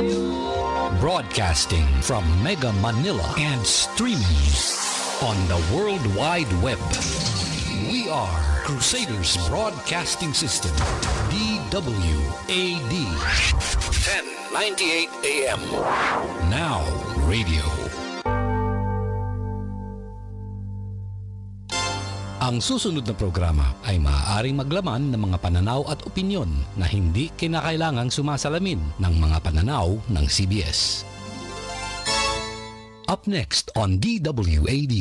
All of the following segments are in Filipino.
Broadcasting from Mega Manila and streaming on the World Wide Web. We are Crusaders Broadcasting System, DWAD. 1098 AM. Now Radio. Ang susunod na programa ay maaaring maglaman ng mga pananaw at opinyon na hindi kinakailangang sumasalamin ng mga pananaw ng CBS. Up next on DWAD,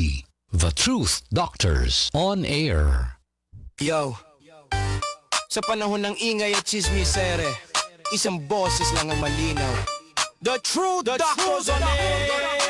The Truth Doctors on Air. Yo, sa panahon ng ingay at chismisere, isang boses lang ang malinaw. The Truth Doctors on Air.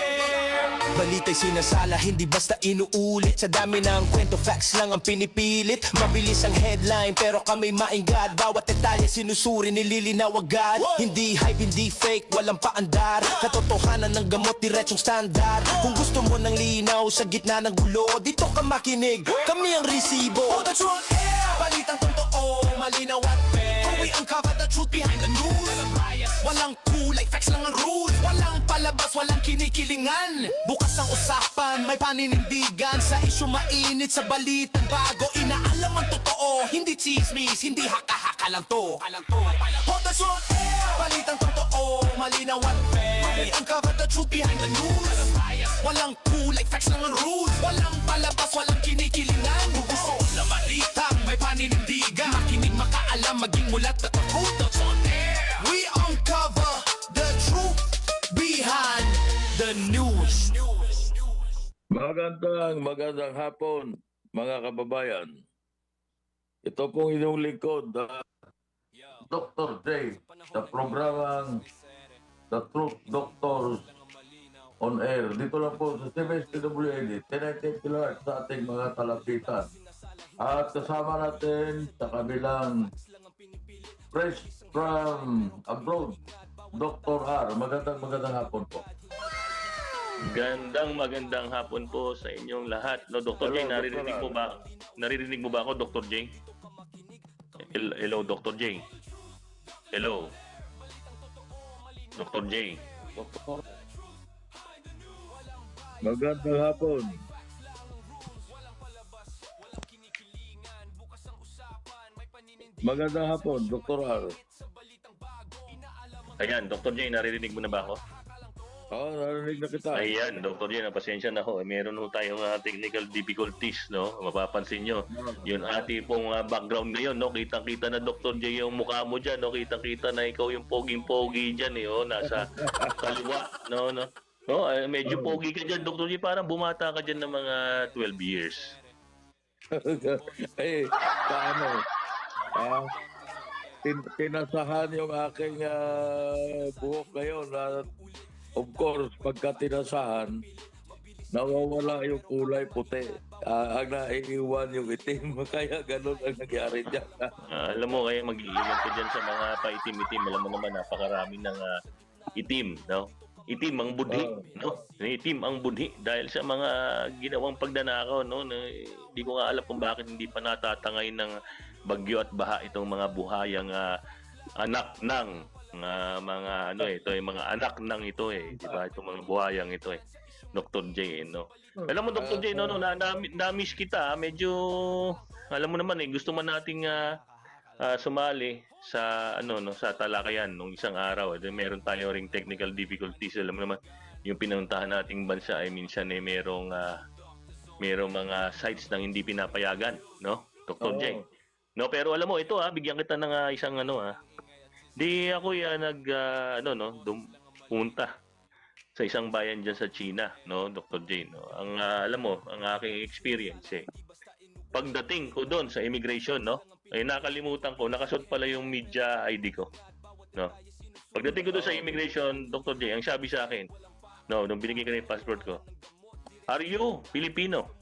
Balita'y sinasala, hindi basta inuulit. Sa dami ng kwento, facts lang ang pinipilit. Mabilis ang headline, pero kami maingad. Bawat detalye sinusuri, nililinaw agad. Hindi hype, hindi fake, walang paandar. Katotohanan ng gamot, diretsong standard. Kung gusto mo ng linaw sa gitna ng gulo, dito ka makinig, kami ang resibo. Oh, the truth, balitang totoo, malinaw at fair. Kung we uncover the truth behind the news. Walang kulay, facts lang ang rules. Walang palabas, walang kinikilingan. Bukas ang usapan, may paninindigan. Sa isyu mainit, sa balitang bago. Inaalam ang totoo, hindi chismis, hindi haka-haka lang to. Hold the truth, balitang totoo, malinaw at fair. We uncover the truth behind the news. Walang kulay, facts lang ang rules. Walang palabas, walang kinikilingan. Gusto na balitang may paninindigan. Makinig, makaalam, maging mulat at makutot on air. We uncover the truth behind the news. Magandang hapon, mga kababayan. Ito pong inyong lingkod, Dr. J, sa programang The Truth Doctors on Air. Dito lang po sa CBS-TWAD, 1098 kHz sa ating mga talapitan. At kasama natin sa kabilang fresh from abroad, Dr. R. Magandang hapon po. Magandang hapon po sa inyong lahat. No, Dr. J, naririnig mo ba? Naririnig mo ba ako, Dr. J? Hello, Dr. J. Hello. Dr. J. Magandang hapon. Magandang hapon, Dr. R. Ayan, Dr. J, naririnig mo na ba ako? Oo, narinig na kita. Ayan, Dr. J, napasensya na ako. Meron ho tayong technical difficulties, no? Mapapansin nyo. Yung ating pong background ngayon, no? Kitang-kita na, Dr. J, yung mukha mo dyan, no? Kitang-kita na ikaw yung poging-pogi dyan, eh, oh? Nasa kaliwa, no? No, medyo pogi ka dyan, Dr. J. Parang bumata ka dyan ng mga 12 years. Paano? Tinasahan yung aking buhok ngayon. Of course, pagka tinasahan, nawawala yung kulay puti. Ang naiiwan yung itim. Kaya ganun ang nangyari dyan. Alam mo, kaya mag-iingat ka dyan sa mga paitim-itim. Alam mo naman, napakarami ng itim, no? Itim ang budhi, no? Itim ang budhi dahil sa mga ginawang pagdanakaw, no? Hindi ko nga alam kung bakit hindi pa natatangay ng bagyo at baha itong mga buhayang anak ng mga ito yung mga anak ng ito di ba? Itong mga buhayang ito Dr. J, no? Alam mo, Dr. J, no, na-miss kita, medyo alam mo naman gusto man nating sumali sa sa talakayan nung isang araw. Meron tayo ring technical difficulties. Alam mo naman, yung pinuntahan nating bansa ay minsan merong mga sites nang hindi pinapayagan, no? Dr. J. No, pero alam mo ito bigyan kita ng isang Di ako pumunta sa isang bayan diyan sa China, no, Dr. J, no. Ang alam mo, ang aking experience pagdating ko doon sa immigration, no, ay nakalimutan ko, nakasuot pala yung media ID ko, no. Pagdating ko doon sa immigration, Dr. J, ang sabi sa akin, no, nung binigay ko na yung passport ko, "Are you Filipino?"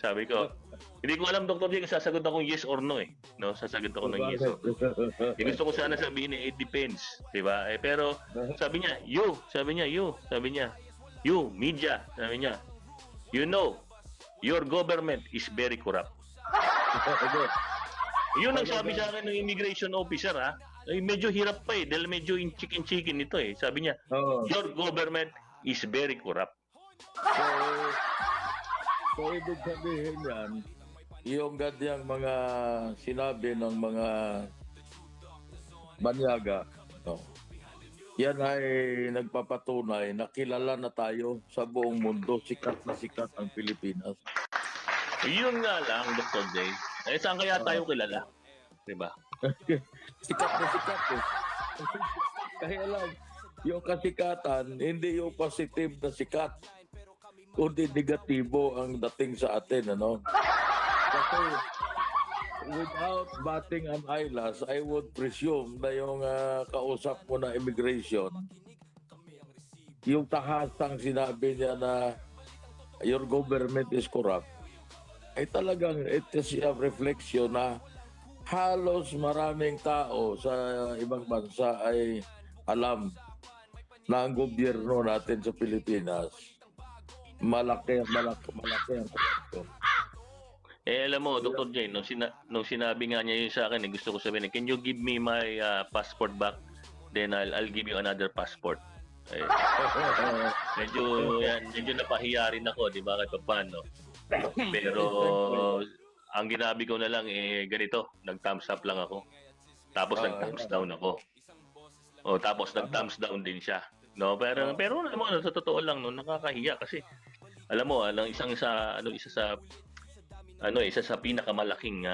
Sabi ko, hindi ko alam, Dr. J, kung sasagot akong yes or no, no, sasagot ako ng yes. Gusto ko sana sabihin it depends, di ba? Pero sabi niya, you, media, sabi niya, you know, your government is very corrupt. Yun ang sabi sa akin ng immigration officer, Ay, medyo hirap pa dahil medyo in chicken ito Sabi niya, Oo. your government is very corrupt. So, ibig sabihin yan, yung ganyang mga sinabi ng mga banyaga, no, yan ay nagpapatunay na kilala na tayo sa buong mundo. Sikat na sikat ang Pilipinas. Yun nga lang, Dr. J. Saan kaya tayo kilala? Diba? Sikat na sikat eh. Kaya lang, yung kasikatan, hindi yung positive na sikat, kundi negatibo ang dating sa atin, ano? Kasi without batting an eyelash, I would presume na yung kausap mo na immigration, yung tahasang sinabi niya na your government is corrupt, ay talagang it is a reflection na halos maraming tao sa ibang bansa ay alam na ang gobyerno natin sa Pilipinas malaki ang korupsyon. Alam mo, Dr. J, nung sinabi nga niya yun sa akin, gusto ko sabihin, can you give me my passport back? Then I'll give you another passport. Medyo napahiya rin ako, di ba, kahit paano. Pero ang ginabi ko na lang ganito, nag-thumbs up lang ako. Tapos nag-thumbs down ako. Tapos nag-thumbs down din siya. No, pero alam mo, sa totoo lang no, nakakahiya kasi alam mo, isa sa pinakamalaking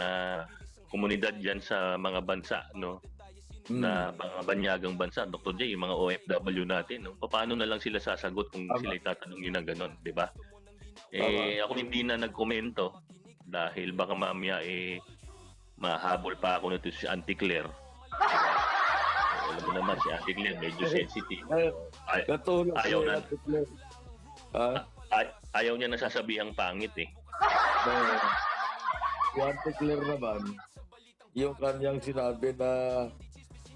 komunidad diyan sa mga bansa, no. Na mga banyagang bansa, Dr. J, yung mga OFW natin, no? Paano na lang sila sasagot kung sila itatanungin ng ganon, di ba? Ako hindi na nagkomento dahil baka mamaya mahabol pa ako nito si Auntie Claire. Alam mo naman si Auntie Claire medyo sensitive. Ayaw na. Ayaw niya na sasabihang pangit Si Auntie Claire naman, yung kanyang sinabi na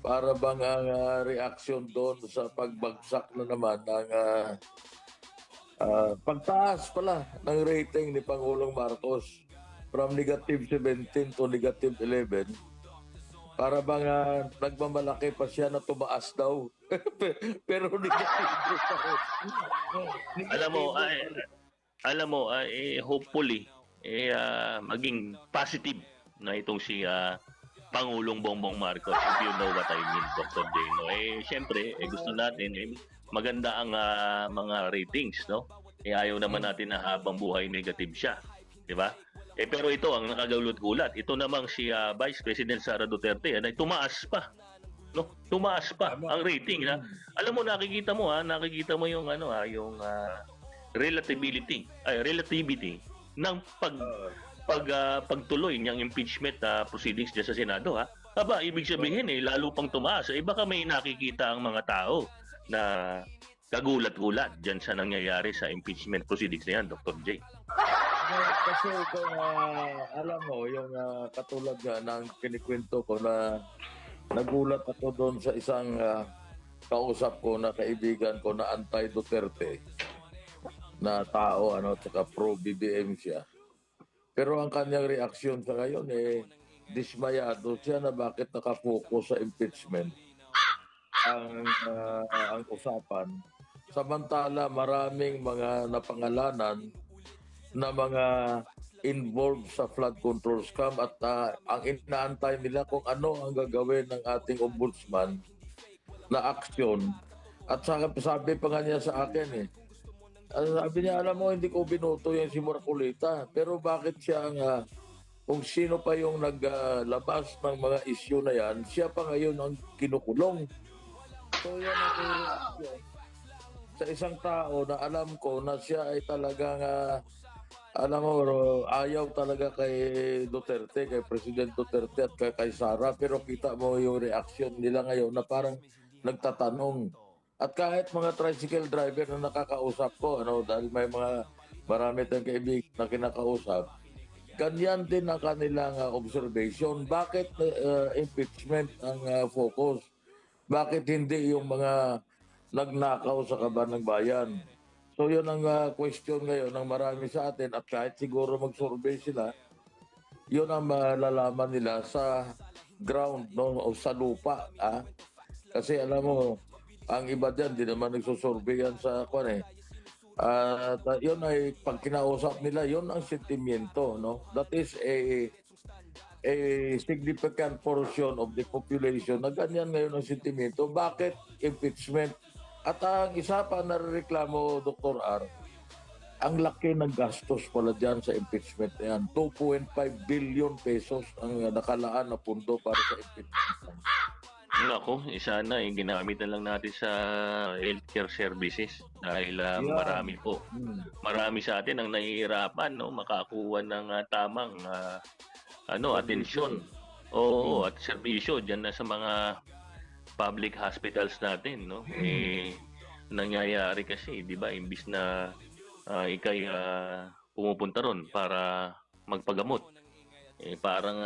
para bang ang reaction doon sa pagbagsak na naman ng pagtaas pala ng rating ni Pangulong Marcos from negative 17 to negative 11, para bang nagmamalaki pa siya na tumaas daw. Pero negative pa rin. Alam mo, hopefully, maging positive na itong si Pangulong Bongbong Marcos, if you know what I mean, Dr. J. No? Siyempre, gusto natin, maganda ang mga ratings, no? Ayaw naman natin na habang buhay negative siya, di ba? Pero ito, ang nakagagulat-gulat, ito namang si Vice President Sara Duterte, ay tumaas pa. No? Tumaas pa ang rating. Alam mo, nakikita mo yung relativity ng pagtuloy niyang impeachment proceedings dyan sa Senado. Ibig sabihin lalo pang tumaas. Baka may nakikita ang mga tao na kagulat-gulat dyan sa nangyayari sa impeachment proceedings na yan, Dr. J. Kasi kung alam mo, yung katulad nga ng kinikwento ko na nagulat ako doon sa isang kausap ko na kaibigan ko na anti-Duterte na tao, tsaka pro-BBM siya. Pero ang kanyang reaksyon sa ngayon dismayado siya na bakit nakafocus sa impeachment ang usapan. Samantala maraming mga napangalanan na mga involved sa flood control scam at ang inaantay nila kung ano ang gagawin ng ating ombudsman na aksyon. At sabi pa nga niya sa akin sabi niya, alam mo, hindi ko binoto yung si Marcolita. Pero bakit siya kung sino pa yung naglabas ng mga issue na yan, siya pa ngayon ang kinukulong. So yan ang reaksyon sa isang tao na alam ko na siya ay talagang alam mo, ayaw talaga kay Duterte, kay President Duterte at kay Sara. Pero kita mo yung reaksyon nila ngayon na parang nagtatanong. At kahit mga tricycle driver na nakakausap ko, dahil may marami tayong kaibigan na kinakausap, ganyan din ang kanilang observation. Bakit impeachment ang focus? Bakit hindi yung mga nagnakaw sa kaban ng bayan? So yun ang question ngayon ng marami sa atin at kahit siguro mag-survey sila, yun ang malalaman nila sa ground, no, o sa lupa. Kasi alam mo, ang iba dyan, di naman nagsusurvey yan sa kwan eh. At yun ay, pag kinausap nila, yun ang sentimiento, no? That is a significant portion of the population na ganyan ngayon ang sentimiento. Bakit impeachment? At ang isa pa na reklamo, Dr. R, ang laki ng gastos pala dyan sa impeachment na yan. 2.5 billion pesos ang nakalaan na pundo para sa impeachment. Nako, isa na ginamit na lang natin sa healthcare services dahil marami po. Marami sa atin ang nahihirapan, no, makakuha ng tamang atensyon. Oo, at serbisyo diyan na sa mga public hospitals natin, no. Nangyayari kasi, 'di ba, imbis na ikay pumupunta ron para magpagamot, parang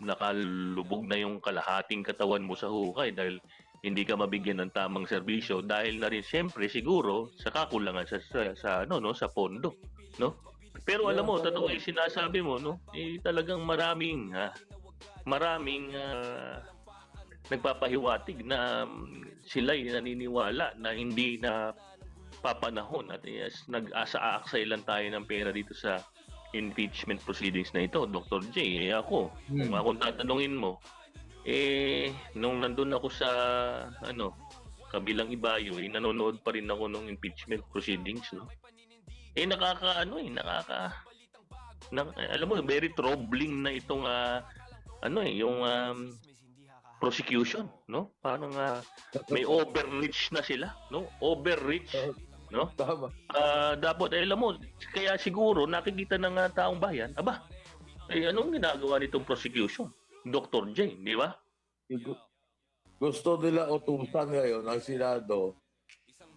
nakalubog na yung kalahating katawan mo sa hukay dahil hindi ka mabigyan ng tamang serbisyo dahil na rin siyempre siguro sa kakulangan sa pondo, no? Pero alam mo, totoo yung sinasabi mo, no? Talagang maraming nagpapahiwatig na sila'y naniniwala na hindi na papanahon at nag-asa-aksay lang tayo ng pera dito sa impeachment proceedings na ito, Dr. J. Ako, kung akong tatanungin mo, nung nandun ako sa kabilang ibayo, nanonood pa rin ako ng impeachment proceedings, no? Alam mo, very troubling na itong yung prosecution, no? Parang may overreach na sila, no? Overreach, no? Tama. Dapat alam mo, kaya siguro nakikita ng taong bayan, anong ginagawa nitong prosecution? Dr. J, di ba? Gusto nila utusan ngayon ang Senado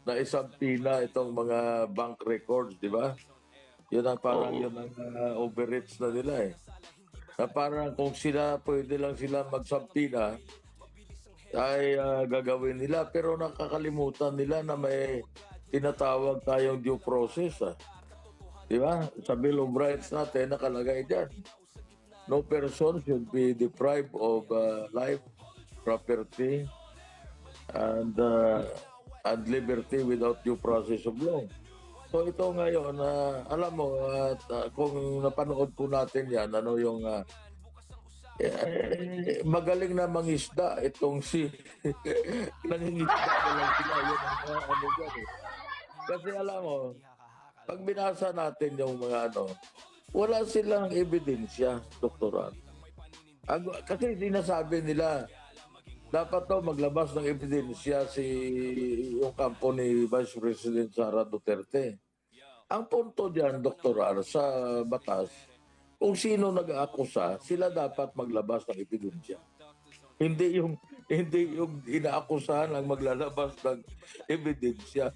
na isampina itong mga bank records, di ba? Yun ang parang yun ang overreach na nila eh. Na parang kung pwede lang sila magsampina, ay gagawin nila. Pero nakakalimutan nila na may tinatawag tayong due process. Di ba? Sa Bill of Rights natin, nakalagay dyan. No person should be deprived of life, property, and liberty without due process of law. So ito ngayon, alam mo, kung napanood po natin yan, magaling na mangisda itong nangingisda na lang sila. Yun ang dyan eh. Kasi alam mo, pag binasa natin yung mga wala silang ebidensya, doktoral. Kasi sinasabi nila, dapat maglabas ng ebidensya yung kampo ni Vice President Sara Duterte. Ang punto diyan, doktoral, sa batas, kung sino nag-aakusa, sila dapat maglabas ng ebidensya. Hindi yung inaakusahan ang maglalabas ng ebidensya.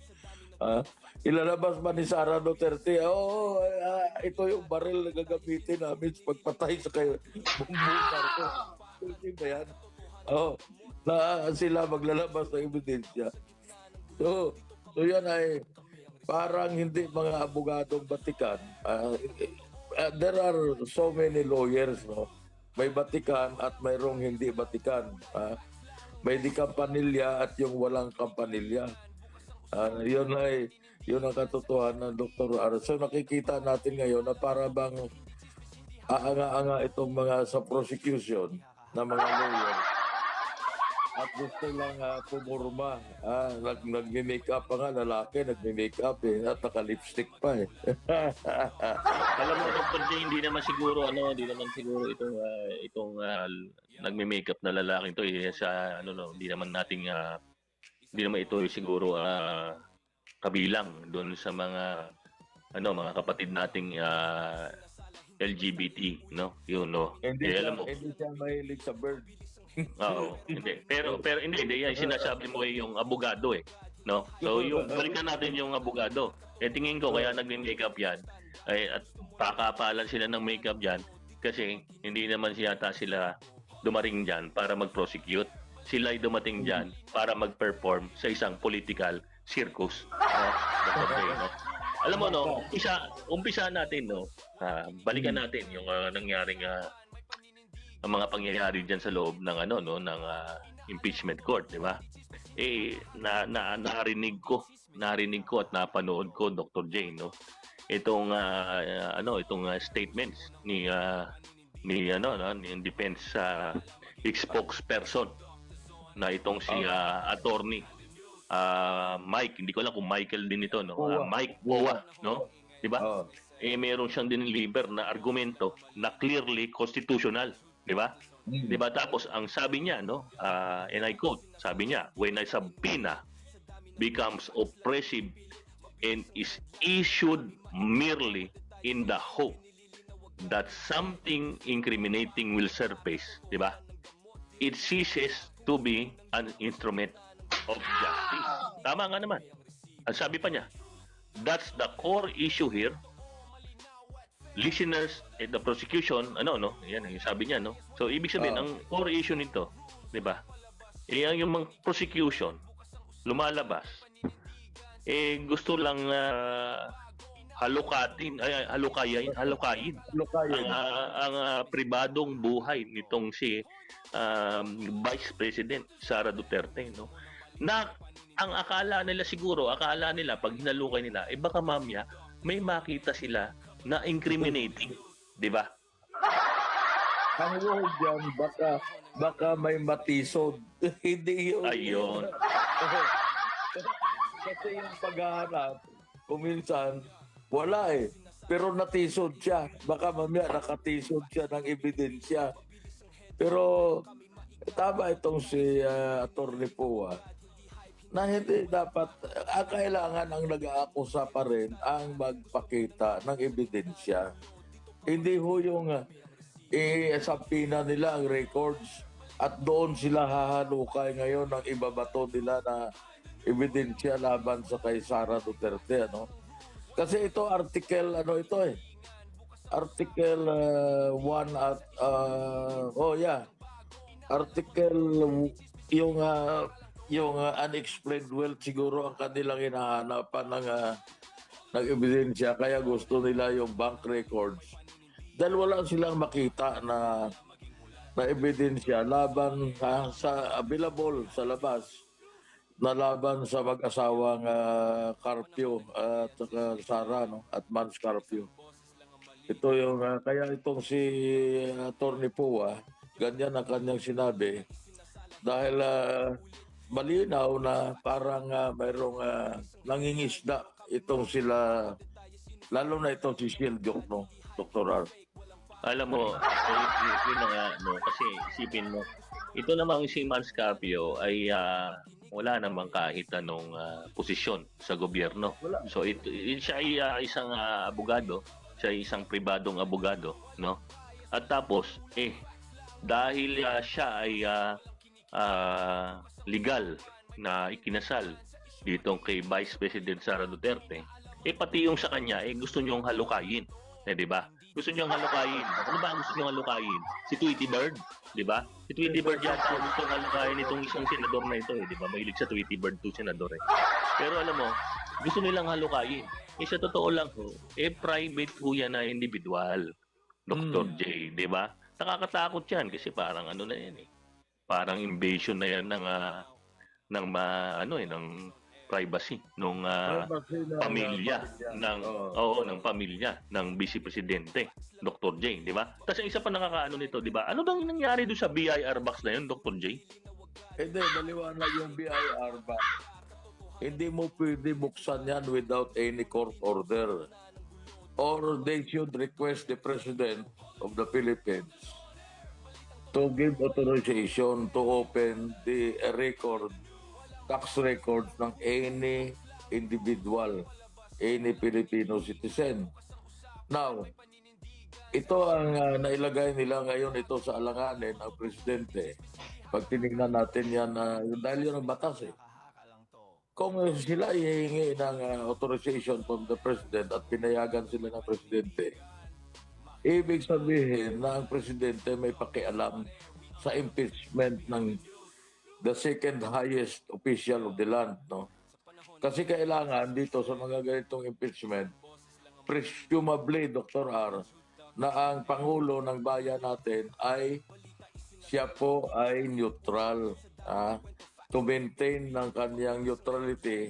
Ilalabas ba ni Sara Duterte, ito yung baril na gagamitin namin sa pagpatay sa kayo. Bumbutar ko. Hindi ba yan? Na sila maglalabas ng ebidensya. So yan ay parang hindi mga abogadong Batikan. There are so many lawyers, no? May Batikan at mayroong hindi Batikan. May di kampanilya at yung walang kampanilya. Yun ang katotohanan, Dr. R. So nakikita natin ngayon na para bang aanga-anga itong mga sa prosecution na mga lawyers. At gusto lang pumurma. Nag-make-up pa nga, lalaki, nag-make-up at naka-lipstick pa eh. Alam mo, Dr. J, hindi naman siguro itong nagme-makeup na lalaking to hindi naman ito siguro kabilang doon sa mga kapatid nating LGBT, no? Yun, no. Hindi siya mahilig sa bird. Oo, hindi. Pero hindi yan sinasabi mo yung abogado eh, no? So yung balikan natin yung abogado. Tingin ko kaya nagme-makeup yan at pakapalan sila ng makeup diyan kasi hindi naman yata sila dumating diyan para mag-prosecute. Sila ay dumating diyan para mag-perform sa isang political circus. No? Alam mo, no, umpisa natin, no, balikan natin yung nangyaring ang mga pangyayari diyan sa loob ng ano no ng impeachment court, di ba? Narinig ko at napanood ko, Dr. Jane, no? Itong statements ni yung defense spokesperson na itong si attorney Mike, hindi ko alam kung Michael din ito, no? Mike Poa, no? 'Di ba? Oh. Meron siyang diniliver na argumento na clearly constitutional, 'di ba? 'Di ba? Tapos ang sabi niya, no? And I quote, sabi niya, when a subpoena becomes oppressive and is issued merely in the hope that something incriminating will surface, 'di ba? It ceases to be an instrument of justice. Tama nga naman. Ang sabi pa niya, that's the core issue here. Listeners, the prosecution, yan yung sabi niya, no? So, ibig sabihin, ang core issue nito, di ba? Yung mga prosecution, lumalabas, gusto lang halukayin ang pribadong buhay nitong si Vice President Sara Duterte, no? Na ang akala nila pag hinalukay nila, baka mamaya may makita sila na incriminating, di ba? Ang word yan, baka may matisod. Hindi yun. Ayun. Kasi yung paghahanap, kuminsan, wala eh. Pero natisod siya. Baka mamaya nakatisod siya ng ebidensya. Pero tama itong si Atty. Poa na hindi dapat, kailangan ang nag-aakusa pa rin ang magpakita ng ebidensya. Hindi ho yung sabina nila ang records at doon sila hahalukay ngayon ng ibabato nila na ebidensya laban sa kay Sara Duterte, ano? Kasi ito article Article 1 at article yung unexplained wealth siguro ang kanilang hinahanapan ng ebidensya, kaya gusto nila yung bank records dahil wala silang makita na ebidensya laban sa available sa labas na laban sa mag-asawang Carpio at Sara, no? At Mans Carpio. Ito yung kaya itong si Atty. Poa, ganyan ang kanyang sinabi dahil malinaw na parang mayroong nangingisda itong sila, lalo na itong si Shildyok, no, Dr. R. Alam mo, yun na nga, no, kasi isipin mo, ito namang si Mans Carpio ay wala namang kahit anong posisyon sa gobyerno. So siya ay isang abogado, siya ay isang pribadong abogado, no? At tapos dahil siya ay legal na ikinasal dito kay Vice President Sara Duterte, pati yung sa kanya gusto niyong halukayin, di ba? Gusto niyong halukayin. Ano ba ang gusto niyong halukayin? Si Tweety Bird, di ba? Si Tweety Bird yata ang gusto halukayin itong isang senador na ito, di ba? Mahilig sa Tweety Bird to senador Pero alam mo, gusto nilang halukayin. Sa totoo lang private ho yan na individual, Dr. J, di ba? Nakakatakot yan kasi parang na yan parang invasion na yan ng privacy ng pamilya ng pamilya ng Vice Presidente, Dr. J, di ba? Tapos isa pa nakakaano nito, di ba? Ano bang nangyari doon sa BIR box na yun, Dr. J? Hindi, maliwanag yung BIR box. Hindi mo pwede buksan yan without any court order. Or they should request the President of the Philippines to give authorization to open the tax record ng any individual, any Filipino citizen. Now, ito ang nailagay nila ngayon ito sa alanganin ng Presidente. Pag tinignan natin yan, dahil yun ang batas Kung sila ihingi ng authorization from the President at pinayagan sila ng Presidente, ibig sabihin na ang Presidente may pakialam sa impeachment ng the second highest official of the land, no? Kasi kailangan dito sa mga ganitong impeachment, presumably, Dr. R, na ang Pangulo ng bayan natin ay siya po ay neutral. To maintain ng kanyang neutrality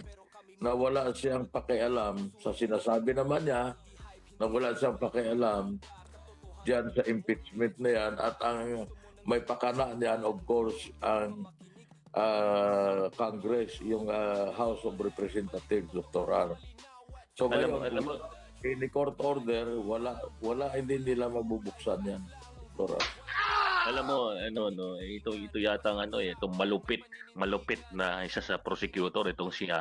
na wala siyang pakialam sa sinasabi naman niya, na wala siyang pakialam diyan sa impeachment na yan, at ang may pakana niyan, of course, ang Congress, yung House of Representatives, Dr. R. So Alam mo, ngayon, in the court order, hindi nila mabubuksan yan, Dr. R. Alam mo, ito yata ang itong malupit na isa sa prosecutor, itong si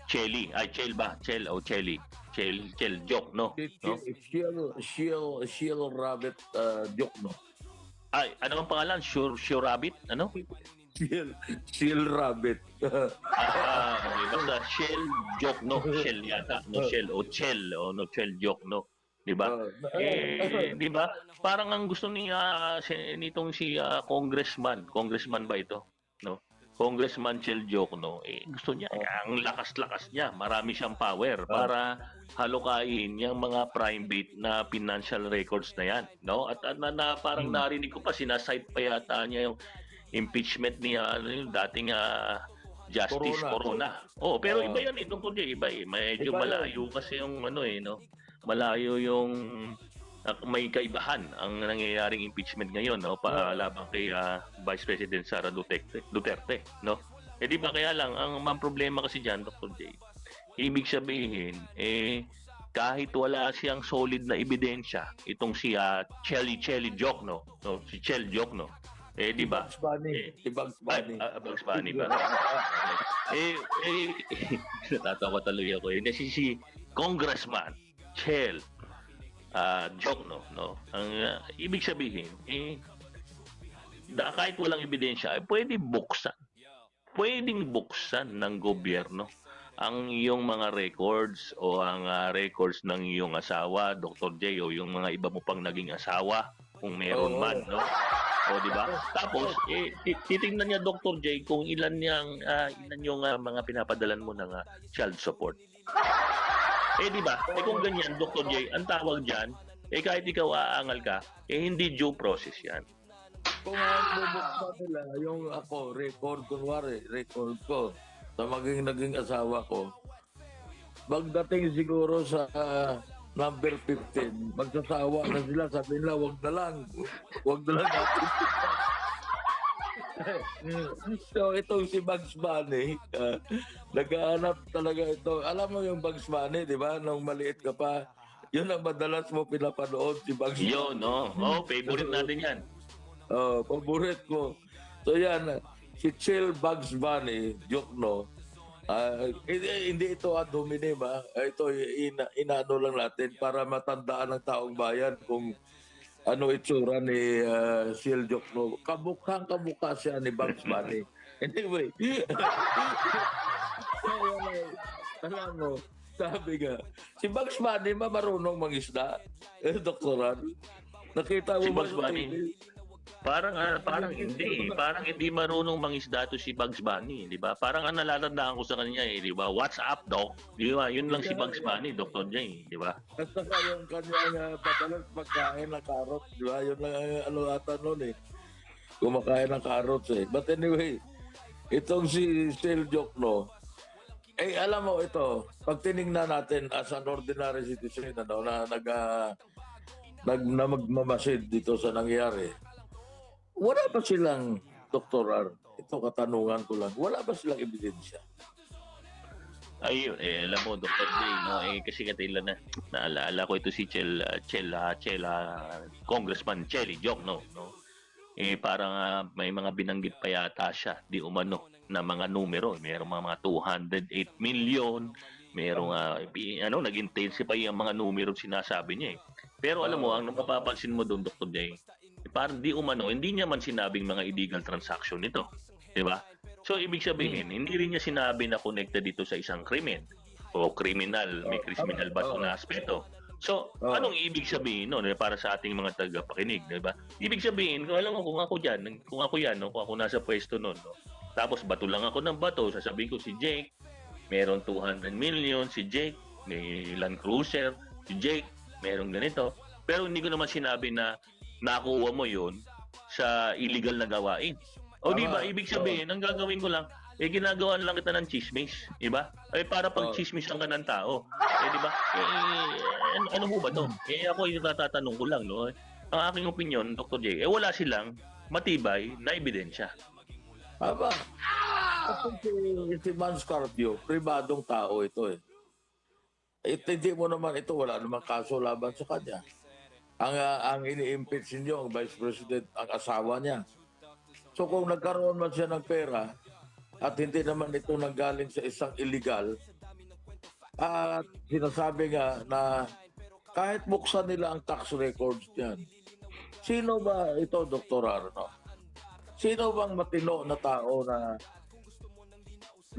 Chelly. Chel ba? Chel o Chelly? Chel Joke, no? Shield Rabbit Joke, no? Ay, ano ang pangalan? Sure Rabbit? Ano? Shield Rabbit. Basta Shell Joke, no? Shell yata. No, Shell o Chel. O no, Chel Joke, no? Di ba? Di ba? Parang ang gusto niya nitong si congressman ba ito? No? Congressman Chel Jokno, gusto niya, ang lakas-lakas niya, marami siyang power para halukain yung mga private na financial records na yan, no? At parang narinig ko pa, sinasite pa yata niya yung impeachment niya, yung dating Justice Corona. Oh, pero iba yan, tungkol niya, iba eh. Medyo malayo kasi yung no? Malayo yung may kaibahan ang nangyayaring impeachment ngayon, no, laban kay Vice President Sara Duterte, no. Di ba, kaya lang ang problema kasi diyan, Dr. J, ibig sabihin kahit wala siyang solid na ebidensya itong si Chelly Jokno, no, si Chel Jokno, di ba? Bugs Bunny. Bugs Bunny ba? Natatawa tuloy ako. Si Congressman Chel Jokno, no? Ang ibig sabihin, kahit walang ebidensya, pwedeng buksan ng gobyerno ang iyong mga records o ang records ng iyong asawa, Dr. J, o yung mga iba mo pang naging asawa, kung meron man, no? O, di ba? Tapos, titingnan niya, Dr. J, kung ilan yung mga pinapadalan mo ng child support. Di ba? Kung ganyan, Dr. J, ang tawag dyan, kahit ikaw aangal ka, hindi due process yan. Kung bubuksan nila yung record ko sa naging asawa ko, pagdating siguro sa number 15, magsasawa na sila, sabi nila, wag na lang natin. So, itong si Bugs Bunny, naghahanap talaga ito. Alam mo yung Bugs Bunny, di ba? Nung maliit ka pa, yun ang madalas mo pinapanood, si Bugs Bunny. Yun, no? Favorite natin yan. Favorite ko. So yan, si Chill Bugs Bunny, Jokno, hindi ito domine ba? Ito, inaano lang natin para matandaan ng taong bayan kung ano itsura ni Chill Jokno. Kamukha siya ni Bugs Bunny. Anyway, alam mo, sabi nga, si Bugs Bunny marunong mangisda, doktoran. Nakita mo si Bugs Bunny? Parang hindi marunong mangisda to si Bugs Bunny, di ba? Parang nalatandaan ko sa kanya di ba? What's up, Doc? Di ba? Yun lang si Bugs Bunny, Dr. J, di ba? At saka yung kanyang padalas pagkain ng carrots, di ba? Yun lang ata noon kumakain ng carrots But anyway, itong si Sel Jokno, alam mo ito, pag tinignan natin as an ordinary citizen na magmamasid dito sa nangyari, wala ba silang, Dr. R, ito katanungan ko lang, wala ba silang ebidensya? Ayun, alam mo, Dr. J, no, kasi katila naalala ko ito si Congressman Chelly Jokno, no? Parang may mga binanggit pa yata siya, di umano, na mga numero. Merong mga 208 million, merong, nag-intensify ang mga numero sinasabi niya Pero alam mo, ang mapapansin mo doon, Dr. J, parang di umano, hindi niya man sinabing mga illegal transaction nito. Di ba? So, ibig sabihin, hindi rin niya sinabi na connected dito sa isang krimen o criminal, may criminal ba na aspeto. So, anong ibig sabihin no, para sa ating mga tagapakinig, di ba? Ibig sabihin, alam mo, kung ako nasa pwesto noon, no? Tapos bato lang ako ng bato, sasabihin ko si Jake, meron 200 million, si Jake, may Land Cruiser, si Jake, meron ganito. Pero hindi ko naman sinabi na nakuha mo yun sa illegal na gawain. O di ba, Tama. ibig sabihin, ang gagawin ko lang, ginagawa lang kita ng chismis, di ba? Para pag chismisan ka ng tao. Di ba? Ano ho ba to? Ako yung natatanong ko lang, no? Ang aking opinion, Dr. J, wala silang matibay na ebidensya. Aba, si Man Scarpio, pribadong tao ito eh. Hindi mo naman ito, wala namang kaso laban sa kanya. Ang ini-impeach ninyo, ang Vice President, ang asawa niya. So kung nagkaroon man siya ng pera at hindi naman ito nanggaling sa isang illegal, at sinasabi nga na kahit buksan nila ang tax records niyan, sino ba ito, Dr. Arno? Sino bang matino na tao na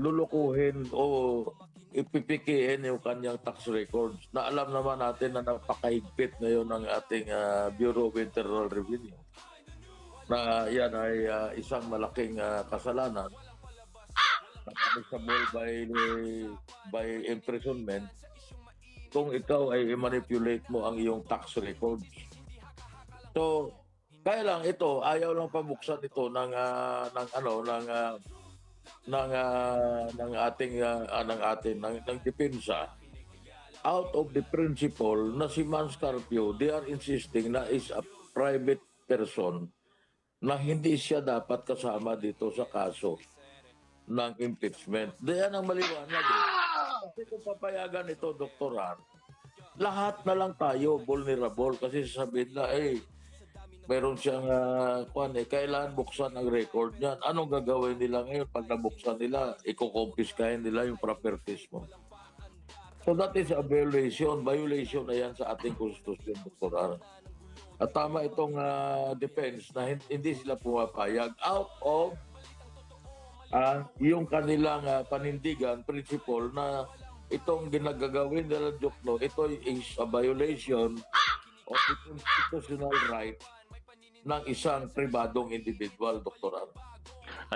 lulukuhin o ipipikihin yung kanyang tax records na alam naman natin na napakahigpit ngayon ng ating Bureau of Internal Revenue na yan ay isang malaking kasalanan na punishable by imprisonment kung ikaw ay manipulate mo ang iyong tax records. So, kaya lang ito, ayaw lang pabuksan ito ng depensa out of the principle na si Man Scarpio, they are insisting na is a private person na hindi siya dapat kasama dito sa kaso ng impeachment. Diyan ang maliwanag. Kasi kung papayagan ito, Dr. Han, lahat na lang tayo vulnerable kasi sasabihin na, meron siyang kailangan buksan ang record niyan. Anong gagawin nila ngayon pag nabuksan nila? Iko-confiscahin nila yung properties mo. So that is a violation. Violation na yan sa ating konstitusyon, Dr. Ar. At tama itong defense na hindi sila pumapayag out of yung kanilang panindigan, principle na itong ginagagawin nila Jokno, ito is a violation of the constitutional right ng isang pribadong individual, Dr. Ar.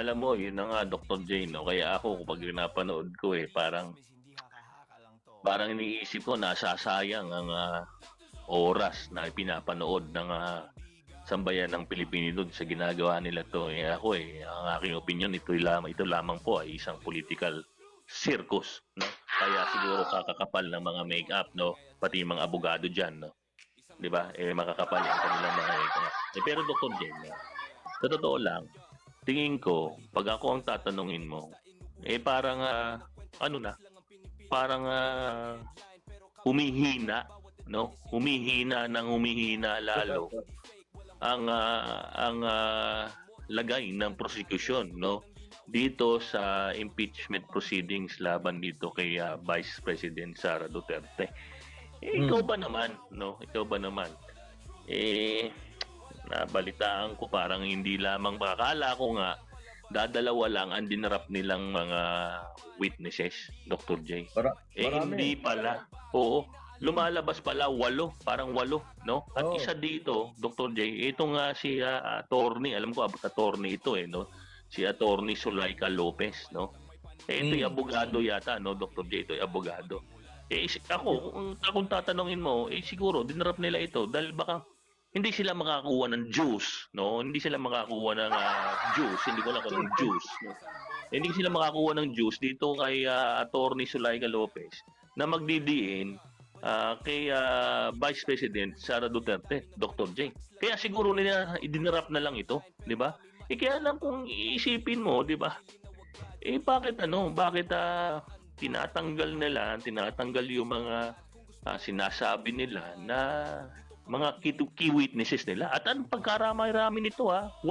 Alam mo, yun na nga, Dr. J, no? Kaya ako, kapag napanood ko, parang iniisip ko, nasasayang ang oras na pinapanood ng sambayan ng Pilipino sa ginagawa nila to. Ako, ang aking opinion, ito lamang po ay isang political circus, no? Kaya siguro kakakapal ng mga make-up, no? Pati mga abogado dyan, no? Di ba? Makakapal ang kanilang mga make-up. Pero Dr. Jen, sa totoo lang, tingin ko, pag ako ang tatanungin mo, parang, parang humihina, no? Humihina lalo ang lagay ng prosecution, no? Dito sa impeachment proceedings laban dito kay Vice President Sara Duterte. Ikaw ba naman, no? Ikaw ba naman? Nabalitaan ko parang hindi lamang, akala ko nga dadalawa lang ang dinarap nilang mga witnesses, Dr. J. Hindi pala. Oo, lumalabas pala 8, parang 8, no? At isa dito, Dr. J, ito nga si attorney, alam ko attorney ito no? Si attorney Zulaika Lopez, no? Ito'y abogado yata, no, Dr. J, ito'y abogado. Ako, kung tatanungin mo, siguro dinarap nila ito dahil baka hindi sila makakuha ng juice, no? Hindi sila makakuha ng juice, hindi ko lang kung ng juice, no? Hindi sila makakuha ng juice dito kay attorney Zulaika Lopez na magdidiin kay Vice President Sara Duterte, Dr. J. Kaya siguro nila idinarap na lang ito, di ba? Kaya lang kung iisipin mo, di ba? Bakit tinatanggal yung mga sinasabi nila na mga key witnesses nila. At anong pagkarami-rami nito 8.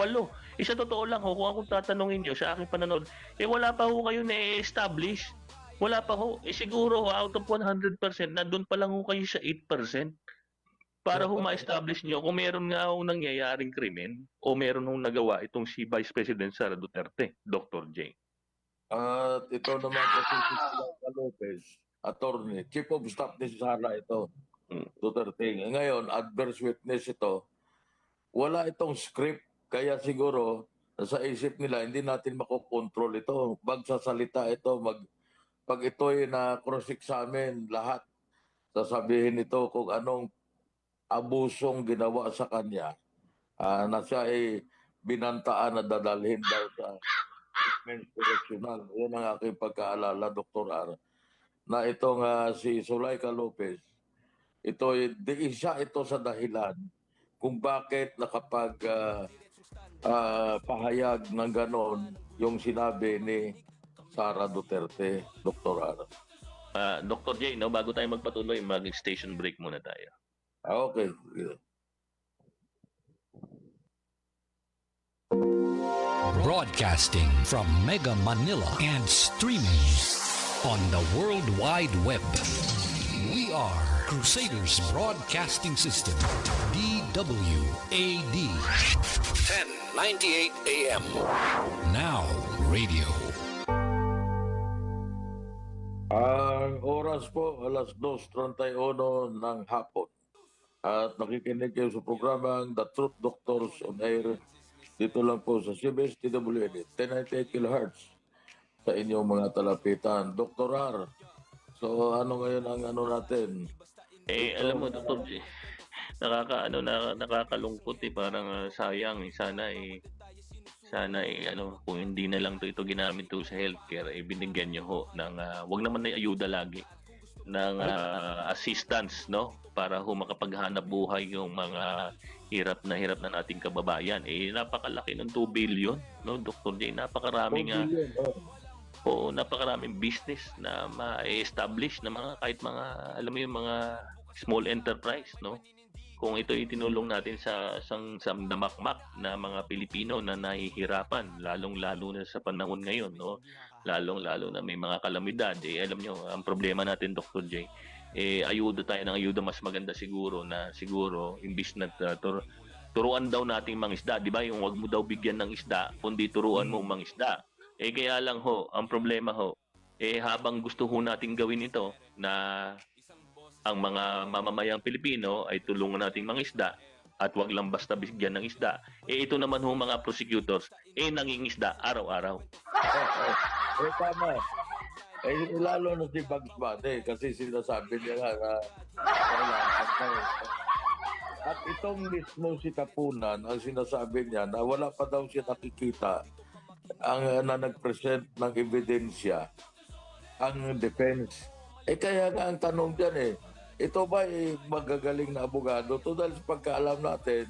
Sa totoo lang kung akong tatanungin nyo sa aking pananood, wala pa ho kayo na-establish. Wala pa ho. Siguro out of 100%, nandun pa lang ho kayo sa 8%. Para ho ma-establish nyo kung meron nga ho nangyayaring krimen o meron hong nagawa itong si Vice President Sara Duterte, Dr. J. At ito naman kasi si Zulaika Lopez, attorney, chief of staff ni Sara ito, Duterte. Ngayon, adverse witness ito, wala itong script, kaya siguro sa isip nila, hindi natin makokontrol ito. Magsasalita ito, pag ito'y na cross-examine lahat, sasabihin ito kung anong abusong ginawa sa kanya, na siya ay binantaan na dadalhin daw sa treatment correctional. Yan ang aking pagkaalala, Dr. R. Na itong si Zulaika Lopez, isa ito sa dahilan kung bakit nakapag pahayag ng ganon yung sinabi ni Sara Duterte, Dr. R. Dr. J, no, bago tayo magpatuloy, mag-station break muna tayo. Okay. Broadcasting from Mega Manila and streaming on the World Wide Web. We are Crusaders Broadcasting System, DWAD. 1098 AM. Now radio. Ang oras po, alas 2:31 ng hapon. At nakikinig kayo sa programang The Truth Doctors on Air. Dito lang po sa CBS TWD, 1098 kHz sa inyong mga talapitan. Dr. R, so ano ngayon ang ano natin? Alam mo, Dr. J, nakakalungkot parang sayang sana kung hindi na lang ito ginamit sa healthcare, binigyan niyo ho ng wag naman na ayuda lagi ng assistance, no, para makapaghanap buhay yung mga hirap na nating kababayan. Napakalaki ng 2 billion, no, Dr. J, napakaraming napakaraming business na ma-establish na kahit mga, alam mo yung mga small enterprise, no? Kung ito itinulong natin sa damakmak na mga Pilipino na nahihirapan, lalong-lalo na sa panahon ngayon, no? Lalong-lalo na may mga kalamidad. Alam nyo, ang problema natin, Dr. J, ayuda tayo ng ayuda, mas maganda siguro imbis na turuan daw nating mangisda, di ba? Yung wag mo daw bigyan ng isda, kundi turuan mo mangisda. Kaya lang ho, ang problema ho, habang gusto ho nating gawin ito na ang mga mamamayang Pilipino ay tulungan nating mangisda at wag lang basta bigyan ng isda. Ito naman ho mga prosecutors, nangingisda araw-araw. Tama. Lalo na si Bugs Bunny kasi sinasabi niya nga na at itong mismo si Kapunan, ang sinasabi niya na wala pa daw siya nakikita na nag-present ng ebidensya ang defense. Kaya nga ang tanong dyan ito ba magagaling na abogado? To dahil sa pagkaalam natin,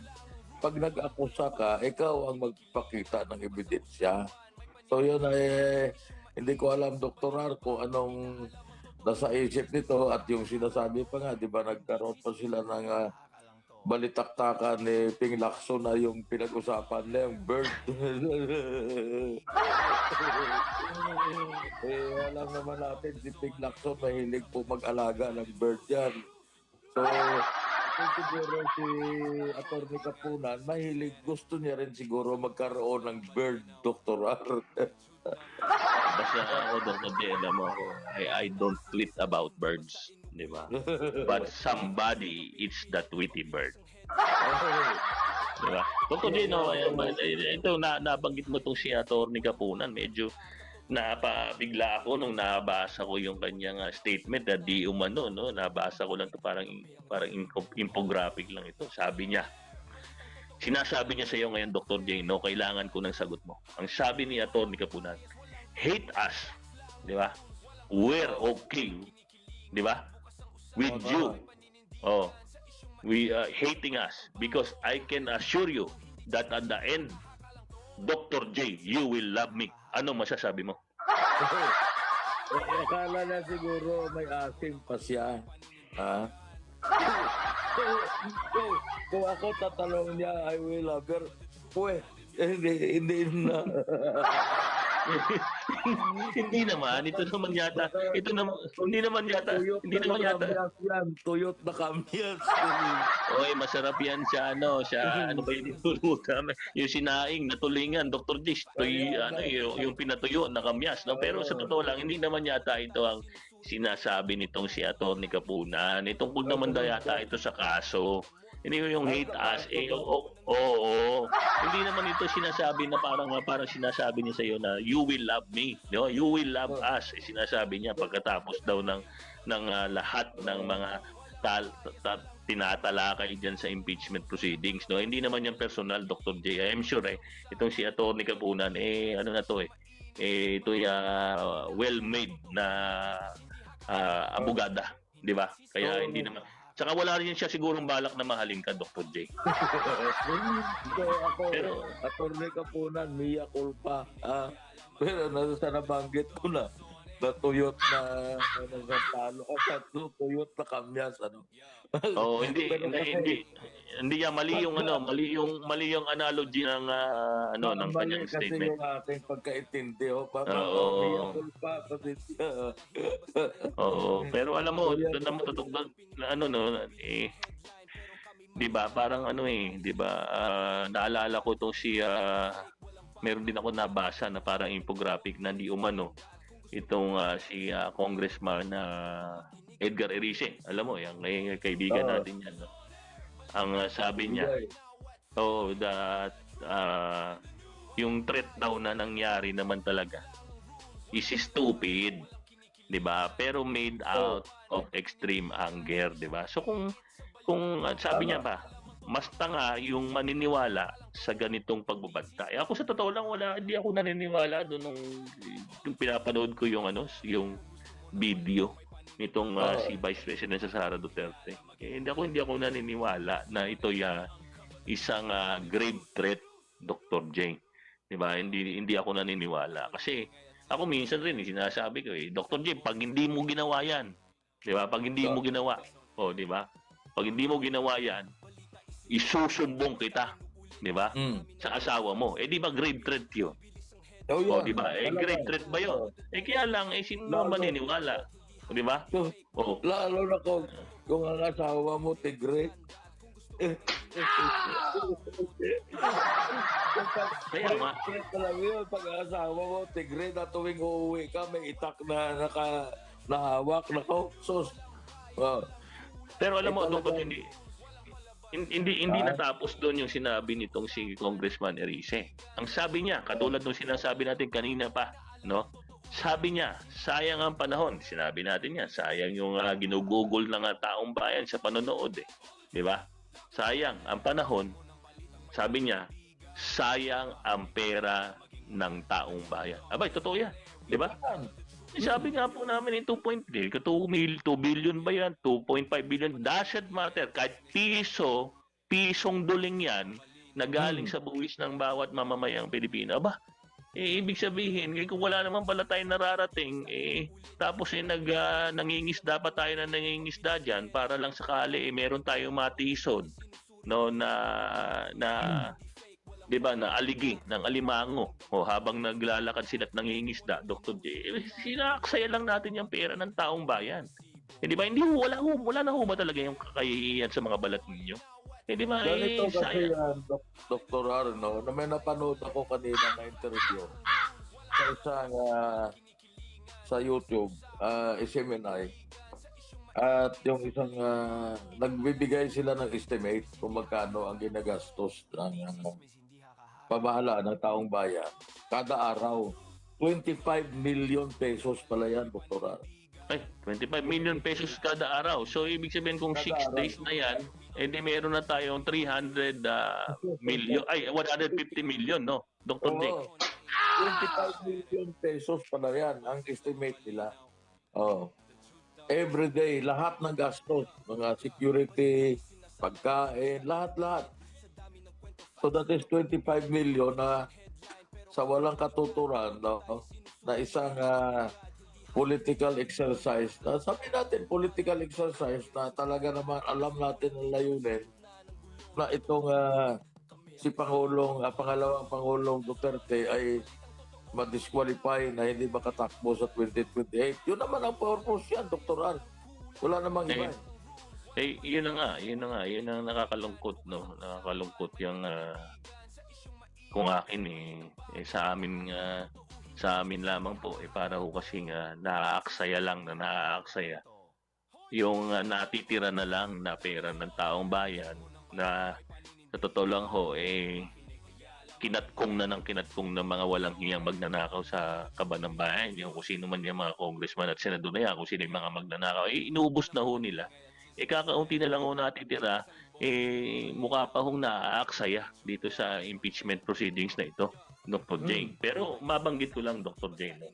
pag nag-akusa ka, ikaw ang magpakita ng ebidensya. So yun hindi ko alam, Dr. R, kung anong nasa isip nito at yung sinasabi pa nga, di ba nagkaroon pa sila ng balitaktakan ni Ping Lacson na yung pinag-usapan na yung bird. Alam naman natin si Ping Lacson mahilig po mag-alaga ng bird yan. So, siguro si Atty. Kapunan, gusto niya rin siguro magkaroon ng bird, Dr. R. Basta ako, Dr. J, alam mo, I don't tweet about birds, di ba? But somebody eats that witty bird. Di ba? Dr. J, no, ito, nabanggit mo itong si Atty. Kapunan, medyo napabigla ako nung nabasa ko yung kanyang statement na di umano, no? Nabasa ko lang ito, parang infographic lang ito. Sinasabi niya sa iyo ngayon, Dr. J, no, kailangan ko ng sagot mo. Ang sabi ni Atty. Kapunan, hate us, di ba? We're okay, di ba? With you. We are hating us because I can assure you that at the end, Dr. J, you will love me. Ano masasabi mo? Akala na siguro may asim pa siya. Ha? Kung ako tatalong niya, I will love her. Hindi na. Hindi naman yata. Tuyot na kamyas. Oy, masarap yan siya, ano ba yung tinulutan? Yung sinaing na tulingan, Dr. Dish, yung pinatuyo na kamyas, no? Pero sa totoo lang, hindi naman yata ito ang sinasabi nitong si Atty. Kapunan. Tungkol naman yata ito sa kaso. Hindi yung hate us. Hindi naman ito sinasabi na parang sinasabi niya sa iyo na you will love me, no? You will love us. Sinasabi niya pagkatapos daw ng lahat ng mga tinatalakay dyan sa impeachment proceedings, no? Hindi naman yan personal, Dr. J. I'm sure itong si Atty. Kapunan, ano na to ito well-made na abogada, di ba? Kaya hindi naman. Tsaka wala rin siya sigurong balak na mahalin ka, Dr. J. So ako, Atty. Kapunan, mea culpa. Pero nasa nabanggit ko na tuyot na talo ka tuyot na kamyas Hindi Pero kasi- hindi yan mali yung mali yung analogy ng ng kanyang kasi statement. yung ating pagkaintindi Oo. mea culpa kasi Oo, pero alam mo, doon naman tutugtog na 'di ba? Parang 'di ba? Naalala ko tong si meron din ako nabasa na parang infographic na di umano itong si Congressman na Edgar Erice. Alam mo, yung kaibigan natin yan. No? Ang sabi niya, that yung threat daw na nangyari naman talaga is stupid, 'di ba? Pero made out of extreme anger, 'di ba? So kung sabi niya ba, mas tanga yung maniniwala sa ganitong pagbabanta. Ako sa totoo lang hindi ako naniniwala doon nung pinapanood ko yung video nitong si Vice President Sara Duterte. Hindi ako naniniwala na ito isang grave threat, Dr. J. 'Di ba? Hindi ako naniniwala kasi ako minsan rin sinasabi ko Dr. J, pag hindi mo ginawa 'yan, 'di ba? Pag hindi mo ginawa, 'di ba? Pag hindi mo ginawa 'yan, isusumbong kita, 'di ba? Sa asawa mo. Di ba grave threat 'yun? Di ba? Grave threat ba 'yun? Kaya lang sino naman maniniwala? 'Di ba? Lalo na kung ang asawa mo tigre. Kaya nga. Alam mo yun, pag ang asawa mo tigre na tuwing uuwi ka, may itak na nahawak na sos. Pero alam mo, Dr. Hindi natapos doon yung sinabi nitong si Congressman Erice. Ang sabi niya, katulad nung sinasabi natin kanina pa, no? Sabi niya, sayang ang panahon. Sinabi natin yan, sayang yung ginugugol ng taong bayan sa panonood 'Di ba? Sayang ang panahon. Sabi niya, sayang ang pera ng taong bayan. Abay, totoo yan. 'Di ba? Sabi nga po namin yung 2 billion ba yan? 2.5 billion. Doesn't matter. Kahit pisong duling yan na galing sa buwis ng bawat mamamayang Pilipino. Aba, ibig sabihin, kung wala naman pala tayong nararating, tapos nangingisda pa tayo na nangingisda dyan para lang sakali meron tayong matisod no, na 'di ba, na aligi ng alimango habang naglalakad sila at nangingisda, Dr. J. Sinaksaya lang natin yung pera ng taong bayan. Di ba? Wala na ba talaga yung kakahihiyan sa mga balat ninyo? Di ba? Ganito kasi yan, Dr. Arno, na may napanood ako kanina na interview sa isang sa YouTube, SMNI. At yung isang nagbibigay sila ng estimate kung magkano ang ginagastos ng pamahalaan ng taong bayan kada araw. 25 million pesos pala yan, Dr. Arno. 25 million pesos kada araw. So, ibig sabihin kung 6 days na yan, di meron na tayong 300 million, 150 million, no? Dr. J. 25 million pesos pala yan ang estimate nila. Every day, lahat ng gastos, mga security, pagkain, lahat-lahat. So that is 25 million na sa walang katuturan na isang political exercise. Sabi natin, political exercise na talaga naman alam natin ang layunin na itong si pangalawang Pangulong Duterte ay ma-disqualify na hindi makatakbo sa 2028. Yun naman ang purpose yan, Dr. Al. Wala namang iba. Yun na nga. Yun ang nakakalungkot, no? Nakakalungkot yung kung akin sa amin lamang po para ho kasi naaaksaya yung natitira na lang na pera ng taong bayan na sa totoo lang ho kinatkong ng mga walang hiyang magnanakaw sa kaban ng bayan. Yung kung sino man yung mga congressman at senador na yan, kung sino yung mga magnanakaw, inuubos na ho nila kakaunti na lang ho natitira, mukha pa hong naaaksaya dito sa impeachment proceedings na ito, Dr. J. Pero mabanggit ko lang, Dr. J, no?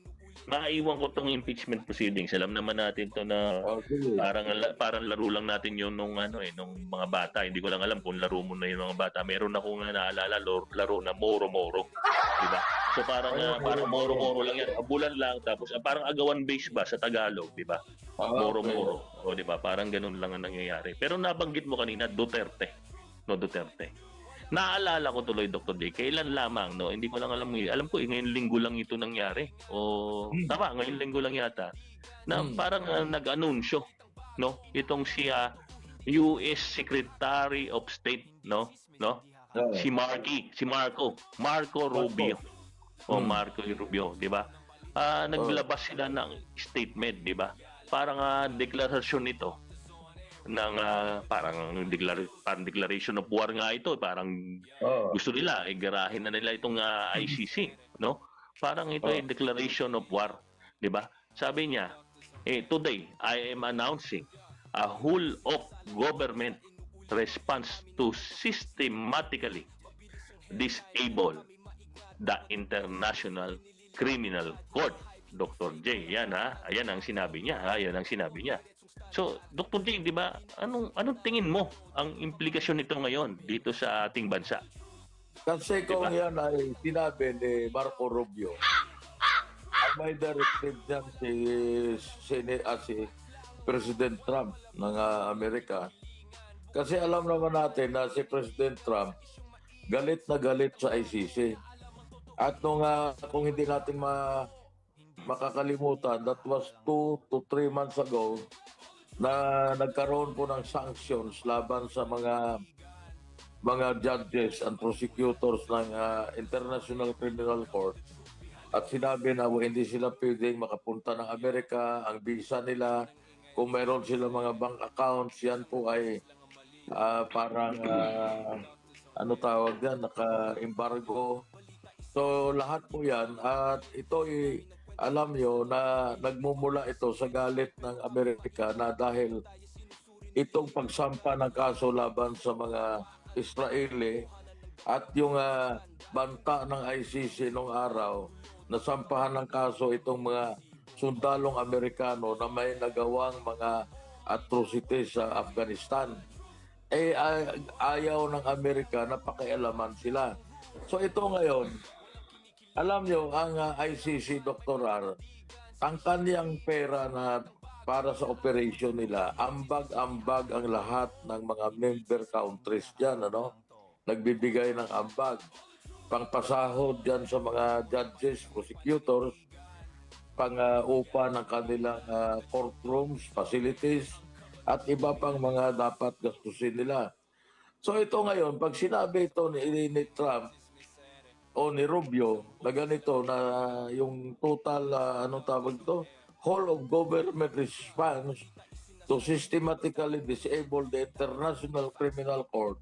Maiwan ko tong impeachment proceedings. Alam naman natin to na Okay. parang laro lang natin yun nung nung mga bata. Hindi ko lang alam kung laro mo na yung mga bata. Meron akong naalala laro na Moro-Moro, di ba? So parang Moro-Moro lang yan. Abulan lang tapos parang agawan base ba sa Tagalog, di ba? Moro-Moro. O di ba? Parang ganun lang ang nangyayari. Pero nabanggit mo kanina Duterte. No, Duterte. Naalala ko tuloy, Dr. J, kailan lamang, no? Hindi ko lang alam. Alam ko, ngayon linggo lang ito nangyari. O, tama, ngayon linggo lang yata. Na parang nag-anunsyo, no? Itong si US Secretary of State, no? Si Marco Rubio. O Marco Rubio, di ba? Naglabas sila ng statement, di ba? Parang deklarasyon nito ng parang declaration of war nga ito, parang gusto nila garahin na nila itong ICC, no? Parang ito ay declaration of war, 'di ba? Sabi niya, today I am announcing a whole of government response to systematically disable the International Criminal Court. Dr. J, yan ayan ang sinabi niya, ayan ang sinabi niya. So, Dr. J, di ba, anong tingin mo ang implikasyon nito ngayon dito sa ating bansa? Kasi kung yan ay sinabi ni Marco Rubio, ang may directive niyan si President Trump ng Amerika. Kasi alam naman natin na si President Trump galit na galit sa ICC. At kung hindi natin makakalimutan, that was 2 to 3 months ago na nagkaroon po ng sanctions laban sa mga judges and prosecutors ng International Criminal Court. At sinabi na hindi sila pwedeng makapunta ng Amerika, ang visa nila, kung meron sila mga bank accounts, yan po ay parang ano tawag yan, naka-embargo. So lahat po yan at ito alam nyo na nagmumula ito sa galit ng Amerika na dahil itong pagsampa ng kaso laban sa mga Israeli at yung banta ng ICC nung araw, nasampahan ng kaso itong mga sundalong Amerikano na may nagawang mga atrocities sa Afghanistan. Ayaw ng Amerika na pakialaman sila. So ito ngayon, alam nyo, ang ICC, Dr. R, ang kanyang pera na para sa operation nila, ambag-ambag ang lahat ng mga member countries dyan, nagbibigay ng ambag. Pangpasahod dyan sa mga judges, prosecutors, pang-upa ng kanilang courtrooms, facilities, at iba pang mga dapat gastusin nila. So ito ngayon, pag sinabi ito ni Trump, o ni Rubio na ganito na yung total anong tawag ito? Whole of government response to systematically disable the International Criminal Court.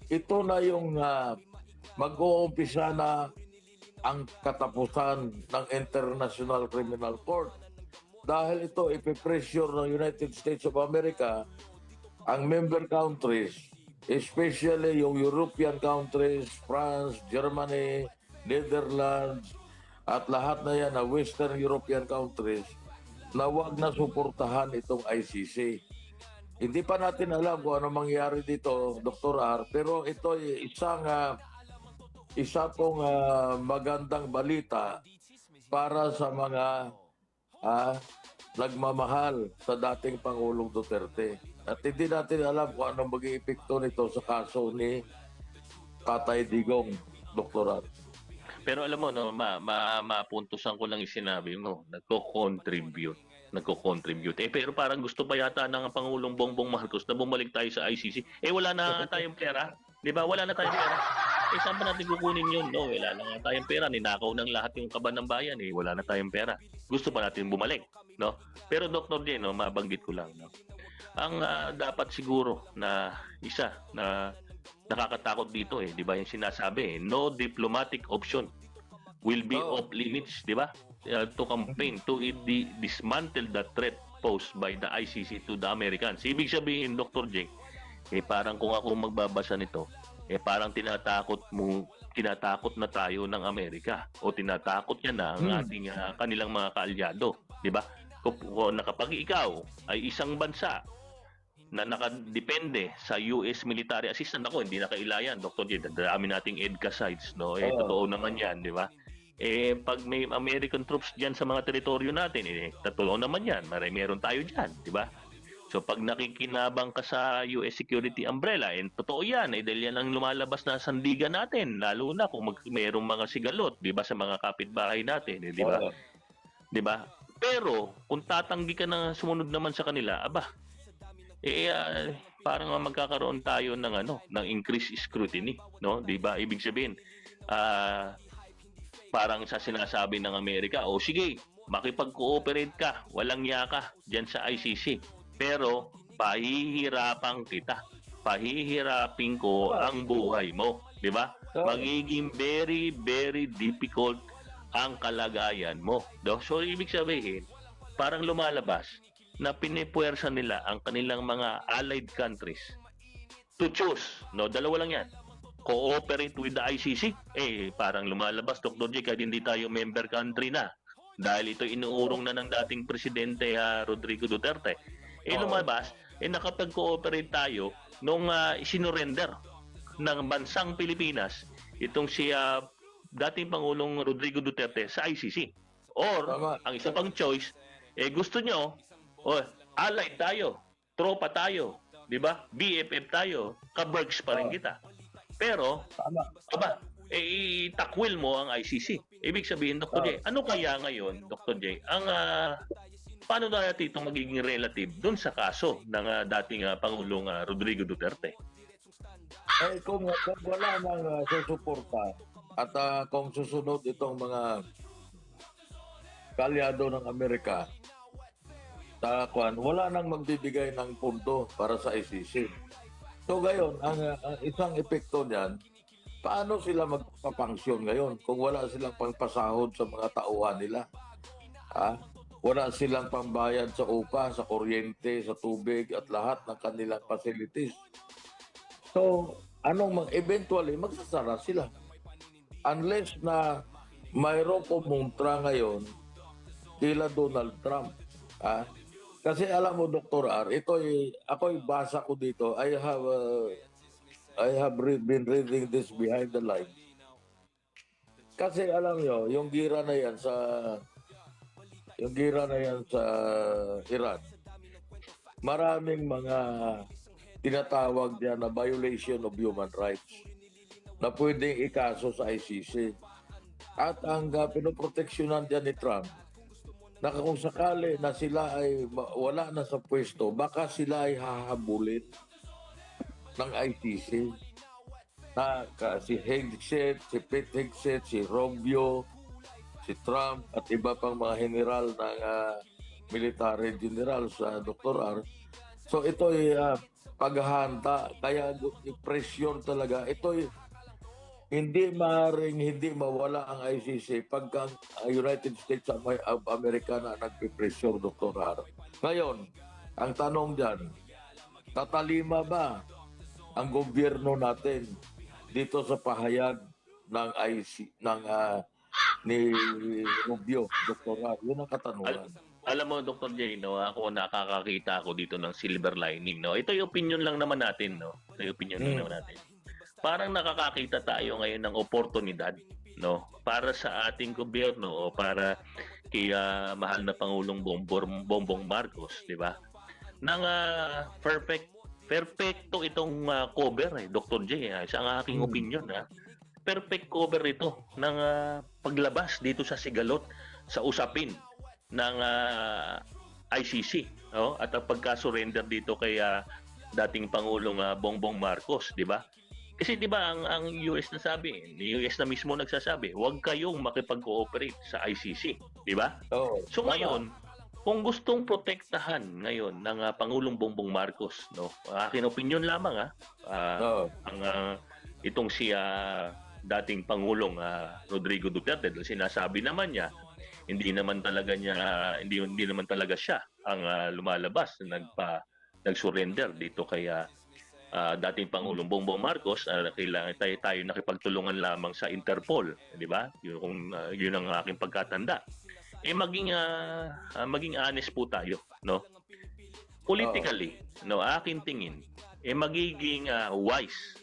Ito na yung mag-uumpisa na ang katapusan ng International Criminal Court. Dahil ito ipipressure ng United States of America ang member countries, especially yung European countries, France, Germany, Netherlands, at lahat na yan na Western European countries na wag na suportahan itong ICC. Hindi pa natin alam kung ano mangyari dito, Dr. R, pero ito ay isa pong magandang balita para sa mga nagmamahal sa dating Pangulong Duterte. At hindi natin alam kung anong maging epekto nito sa kaso ni Tatay Digong, Dr. R. Pero alam mo, mapuntusan ko lang yung sinabi mo, nagko-contribute. Pero parang gusto pa yata ng Pangulong Bongbong Marcos na bumalik tayo sa ICC. Wala na tayong pera. Di ba? Wala na tayong pera. Saan pa natin kukunin yun? No, wala na nga tayong pera. Ninakaw ng lahat yung kaban ng bayan. Wala na tayong pera. Gusto pa natin bumalik. No? Pero Dr. J, mabanggit ko lang. No? Ang dapat siguro na isa na nakakatakot dito di ba yung sinasabi no diplomatic option will be off limits, di ba? To campaign to dismantle the threat proposed by the ICC to the Americans. Ibig sabihin, Dr. J, parang kung ako magbabasa nito, parang tinatakot na tayo ng Amerika o tinatakot niya na ang ating kanilang mga kaalyado, di ba? Kung kapag ikaw ay isang bansa na nakadepende sa US military assistance, ako hindi na kailangan, Dr. J, dami nating EDCA sites, no? Totoo naman 'yan, di ba? Pag may American troops diyan sa mga teritoryo natin, totoo naman 'yan. Meron tayo diyan, di ba? So pag nakikinabang ka sa US security umbrella, totoo yan, dahil yan ang lumalabas na sandigan natin, lalo na kung mayroong mga sigalot, di ba, sa mga kapitbahay natin, di ba? Di ba? Pero kung tatanggi ka na sumunod naman sa kanila, parang magkakaroon tayo ng increased scrutiny, no? Di ba? Ibig sabihin, parang sa sinasabi ng Amerika, sige, makipag-cooperate ka, walang yaka diyan sa ICC. Pero pahihirapan kita. Pahihirapin ko ang buhay mo, 'di ba? Magiging very very difficult ang kalagayan mo. So ibig sabihin, parang lumalabas na pinipuwersa nila ang kanilang mga allied countries to choose, no? Dalawa lang 'yan. Cooperate with the ICC. Parang lumalabas, Dr. J, kahit hindi tayo member country na. Dahil ito inuurong na ng dating presidente Rodrigo Duterte. Lumabas, nakapag-cooperate tayo nung isinurrender ng bansang Pilipinas itong si dating Pangulong Rodrigo Duterte sa ICC. Or, ang isa pang choice, gusto nyo, allied tayo, tropa tayo, di ba? BFF tayo, kabergs pa rin kita. Pero, itakwil mo ang ICC. Ibig sabihin, Dr. J, ano kaya ngayon, Dr. J, paano natin itong magiging relative dun sa kaso ng dating Pangulong Rodrigo Duterte? Kung wala nang susuporta at kung susunod itong mga kalyado ng Amerika, wala nang magbibigay ng pundo para sa ICC. So ngayon, ang isang epekto niyan, paano sila magpapangsyon ngayon kung wala silang pangpasahod sa mga tauhan nila? Wala silang pambayad sa upa, sa kuryente, sa tubig at lahat ng kanilang facilities. So, eventually, magsasara sila. Unless na mayroong pumuntra ngayon kila Donald Trump. Kasi alam mo, Dr. R, ako'y basa ko dito. I have been reading this behind the lines. Kasi alam nyo, yung gira na yan sa Iran, maraming mga tinatawag diyan na violation of human rights na pwedeng ikaso sa ICC. At ang pinoproteksyonan diyan ni Trump, na kung sakali na sila ay wala na sa pwesto, baka sila ay hahabulin ng ICC. Si Hegseth, si Pete Hegseth, si Rubio, si Trump at iba pang mga general ng military general sa Dr. R. So ito ay paghahanda, kaya pressure talaga. Ito ay hindi mawala ang ICC pagka United States of America na nagpipressure, Dr. R. Ngayon, ang tanong dyan, tatalima ba ang gobyerno natin dito sa pahayag ng ni Rubio, Dr. R? Yun ang katanungan. Alam mo, Dr. J, ako nakakakita ako dito ng silver lining. Ito yung opinion lang naman natin. Ito yung opinion lang naman natin. Parang nakakakita tayo ngayon ng oportunidad, para sa ating gobyerno o para kay mahal na Pangulong Bongbong Marcos, di ba? Nang perfecto itong cover, Dr. J, isa ang aking opinion, perfect cover ito ng paglabas dito sa sigalot sa usapin ng ICC, at ang pagka-surrender dito kay dating Pangulong Bongbong Marcos, di ba? Kasi di ba ang US US na mismo nagsasabi, huwag kayong makipag-cooperate sa ICC, di ba? So ngayon, kung gustong protektahan ngayon ng Pangulong Bongbong Marcos, aking opinion lamang itong si dating Pangulong Rodrigo Duterte, sinasabi naman niya hindi naman talaga siya ang lumalabas na nag-surrender dito kay dating Pangulong Bongbong Marcos. Kailangan tayo nakipagtulungan lamang sa Interpol, di ba? Yun ang aking pagkatanda. Maging honest po tayo, no? Politically, no, aking tingin, magiging wise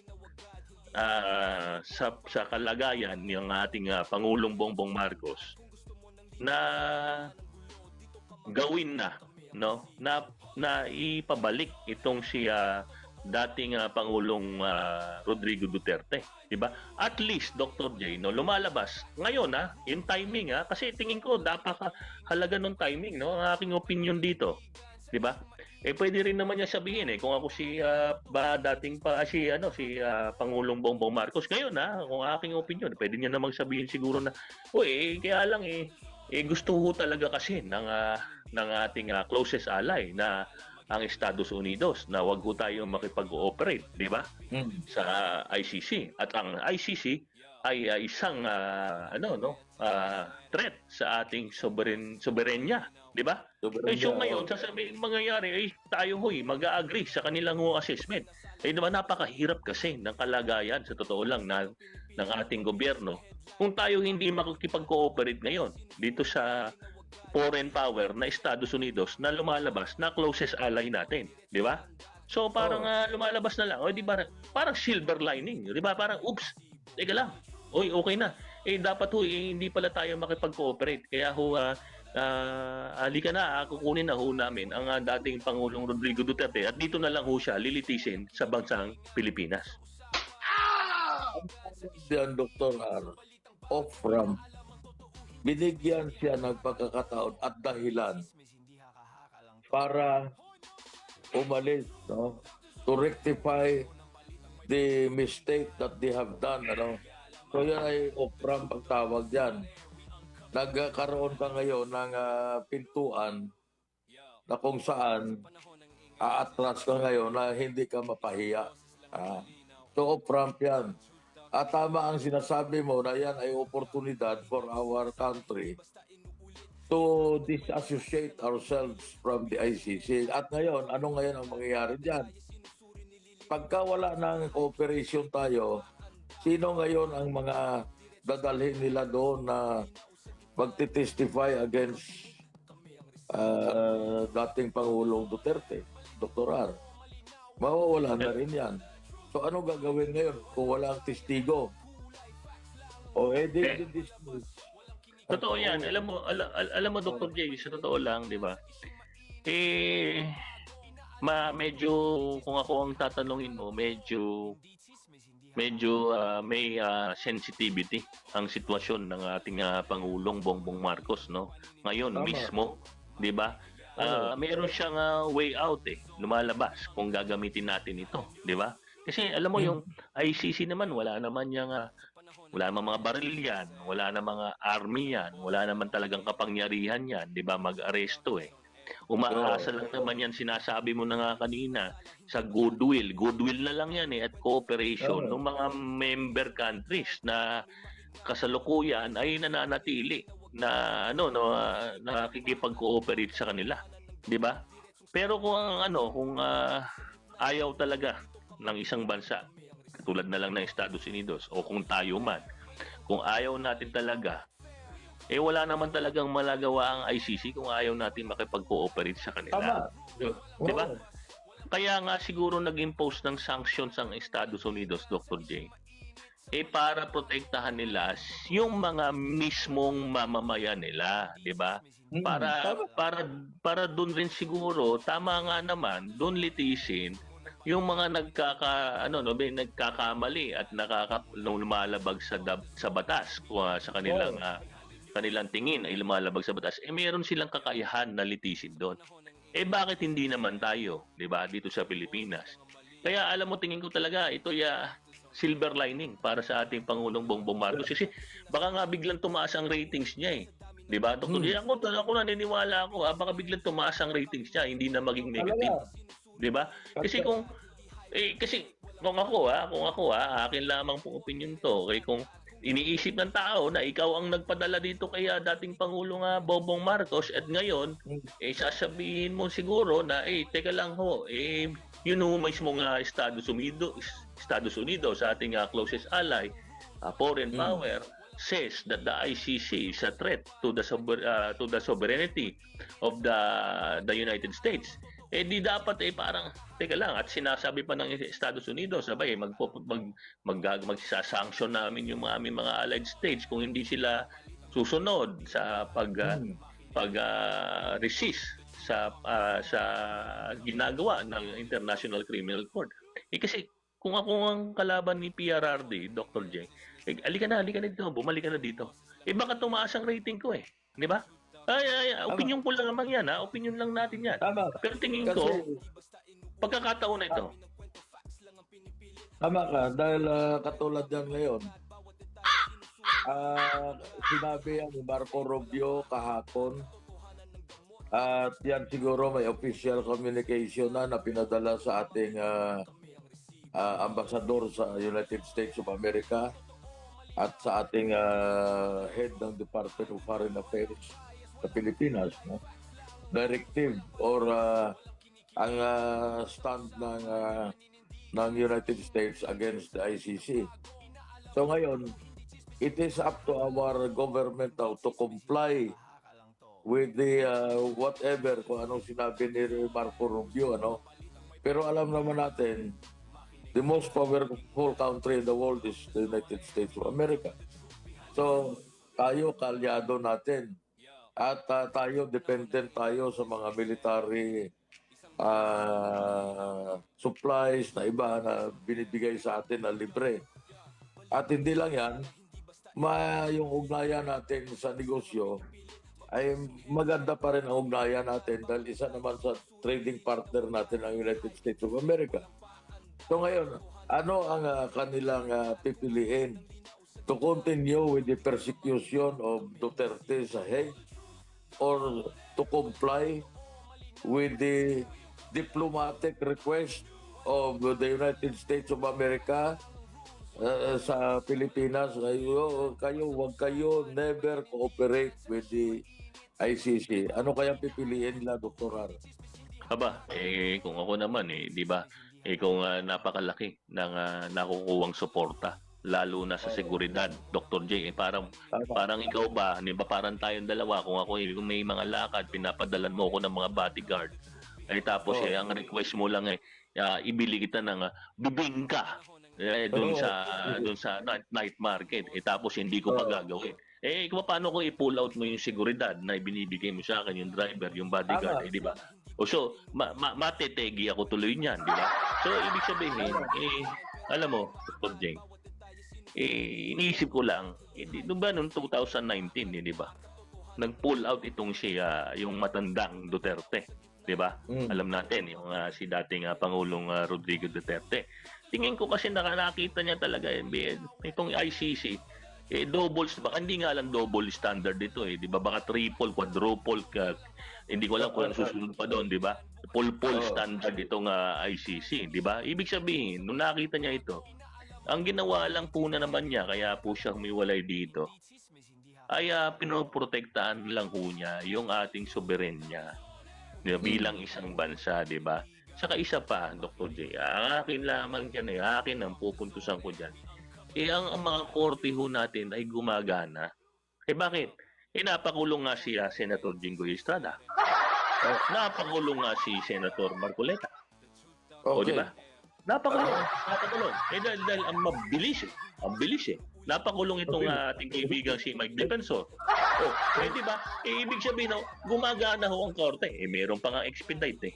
sa kalagayan ng ating Pangulong Bongbong Marcos na gawin no, na ipabalik itong si dating Pangulong Rodrigo Duterte, 'di ba? At least Dr. J, no, lumalabas ngayon in timing kasi tingin ko halaga ng timing, no, ang aking opinion dito, 'di ba? Pwede rin naman niya sabihin kung ako si Pangulong Bongbong Marcos ngayon, kung aking opinion, pwede niya namang sabihin siguro na, kaya lang gusto ho talaga kasi ng ating closest ally na ang Estados Unidos na wag ho tayo makipag-cooperate, di ba? Sa ICC. At ang ICC ay isang threat sa ating soberenya, di ba? So ngayon, sasabihin mangyayari tayo mag-agree sa kanilang assessment. Naman napakahirap kasi ng kalagayan sa totoo lang ng ating gobyerno kung tayo hindi makikipag-cooperate ngayon dito sa foreign power na Estados Unidos na lumalabas na closest ally natin, di ba? So parang lumalabas na lang, di ba? Parang silver lining, di ba? Parang oops, teka lang. Okay na. Dapat hindi pala tayo makipag-cooperate. Kaya halika na, kukunin na namin ang dating Pangulong Rodrigo Duterte at dito na lang siya lilitisin sa bansang Pilipinas. Yan, Dr. R. Off-ramp. Binigyan siya ng pagkakataon at dahilan para umalis, no? To rectify the mistake that they have done, ano? So yan ay off-ramp ang tawag yan. Nagkaroon ka ngayon ng pintuan na kung saan aatras ka ngayon na hindi ka mapahiya. So off-ramp yan. At tama ang sinasabi mo na yan ay oportunidad for our country to disassociate ourselves from the ICC. At ngayon, ano ngayon ang mangyayari dyan? Pagka wala ng cooperation tayo, sino ngayon ang mga dadalhin nila doon na magti-testify against dating Pangulong Duterte, Dr. R? Mawawala na rin yan. So ano gagawin ngayon kung walang testigo? Dismiss. Totoo yan. Alam mo Dr. J, sa totoo lang, di ba? Medyo kung ako ang tatanungin mo, medyo may sensitivity ang sitwasyon ng ating Pangulong Bongbong Marcos, no? Ngayon mismo, di ba? Meron siyang way out lumalabas kung gagamitin natin ito, di ba? Kasi alam mo yung ICC naman wala naman mga baril yan, wala naman mga army yan, wala naman talagang kapangyarihan yan, 'di ba, mag-aresto Umaasa lang naman yan, sinasabi mo na nga kanina, sa goodwill na lang yan at cooperation ng mga member countries na kasalukuyan ay nananatili na nakikipag-cooperate sa kanila, 'di ba? Pero kung ayaw talaga ng isang bansa, katulad na lang ng Estados Unidos o kung tayo man, kung ayaw natin talaga, wala naman talagang malagawa ang ICC kung ayaw natin makipag-cooperate sa kanila. Di ba? Kaya nga siguro nag-impose ng sanctions ang Estados Unidos, Dr. J, para protektahan nila yung mga mismong mamamayan nila, di ba? Para doon rin siguro, tama nga naman, doon litisin yung mga nagkakamali at lumalabag sa batas sa kanilang tingin ay lumalabag sa batas, meron silang kakayahan na litisin doon. Bakit hindi naman tayo, 'di ba, dito sa Pilipinas? Kaya alam mo, tingin ko talaga ito silver lining para sa ating Pangulong Bongbong Marcos kasi baka nga biglang tumaas ang ratings niya 'di ba? Dr. Ako naniniwala ako, baka biglang tumaas ang ratings niya, hindi na maging negative. 'Di ba? Kasi kung ako, akin lamang po opinion to, kung iniisip ng tao na ikaw ang nagpadala dito kay dating Pangulong Bongbong Marcos at ngayon sasabihin mo siguro na teka lang ho, yun ho mismo nga Estados Unidos sa ating closest ally, foreign power says that the ICC is a threat to the sovereignty of the United States. Di dapat parang teka lang, at sinasabi pa ng Estados Unidos, sabay magsasanction namin yung aming mga allied states kung hindi sila susunod sa resist sa ginagawa ng International Criminal Court. Kasi kung ako ang kalaban ni PRRD, Dr. J, alika na dito, bumalik ka na dito. Baka tumaas ang rating ko di ba? Opinion ko lang naman yan, opinion lang natin yan. Tama. Pero tingin ko, pagkakataon na ito. Tama ka, dahil katulad yan ngayon, sinabi yan ni Marco Rubio kahapon, at yan siguro may official communication na pinadala sa ating ambasador sa United States of America at sa ating head ng Department of Foreign Affairs sa Pilipinas, no? Directive or ang stand ng United States against the ICC. So ngayon, it is up to our government now to comply with the whatever kung anong sinabi ni Marco Rubio, Pero alam naman natin, the most powerful country in the world is the United States of America. So tayo kalyado natin. At tayo, dependent tayo sa mga military supplies na iba na binibigay sa atin na libre. At hindi lang yan, yung ugnayan natin sa negosyo ay maganda pa rin ang ugnayan natin dahil isa naman sa trading partner natin ang United States of America. So ngayon, ano ang kanilang pipiliin? To continue with the persecution of Duterte sa Hague or to comply with the diplomatic request of the United States of America sa Pilipinas, wag kayo never cooperate with the ICC. Ano kaya pipiliin nila, Dr. Har? Kung ako naman di ba? Kung napakalaki ng nakukuwang suporta lalo na sa seguridad, Dr. J, parang ikaw ba, di ba, parang tayong dalawa, kung kung may mga lakad, pinapadalan mo ako ng mga bodyguard, tapos ang request mo lang ibili kita ng bibingka doon sa night market, tapos hindi ko pa gagawin. Paano kung i-pull out mo yung seguridad na ibinibigay mo sa akin, yung driver, yung bodyguard, di ba? So, matetegi ako tuloy niyan, di ba? So, ibig sabihin, alam mo, Dr. J, iniisip ko lang, noong 2019, di ba? Nag-pull out itong yung matandang Duterte, di ba? Alam natin, yung si dating Pangulong Rodrigo Duterte. Tingin ko kasi nakita niya talaga itong ICC, doubles, baka hindi nga lang double standard dito di ba? Baka triple, quadruple, hindi ko alam kung susunod pa doon, di ba? Full standard itong ICC, di ba? Ibig sabihin, nung nakita niya ito, ang ginawa lang po na naman niya, kaya po siya humiwalay dito, ay pinoprotektahan lang po niya yung ating soberenya bilang isang bansa, di ba? Saka isa pa, Dr. J, ang akin lamang dyan, akin ang pupuntusan ko dyan, ang mga korte ho natin ay gumagana. Bakit? Napakulong nga si Senator Jinggoy Estrada. Napakulong nga si Senator Marcoleta. Okay. Di ba? Napakulong. Dahil ang mabilis Ang bilis Napakulong itong ating kaibigan si Mike Defensor. Di ba? Ibig sabihin, gumagana ho ang korte. Meron pa nga expedite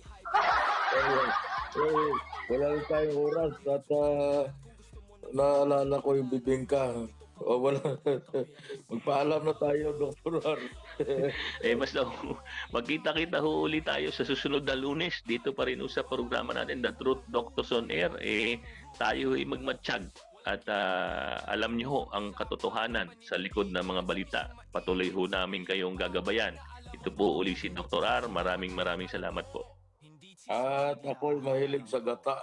Wala rin tayong oras at naalala ko yung bibingka. Magpaalam na tayo, Dr. Har. Basta magkita-kita ho ulit tayo sa susunod na Lunes. Dito pa rin sa programa natin, The Truth Doctors on Air. Tayo ay magmatsyag at alam niyo ho ang katotohanan sa likod ng mga balita. Patuloy ho namin kayong gagabayan. Ito po uli si Dr. R. Maraming salamat po. At ako'y mahilig sa gata,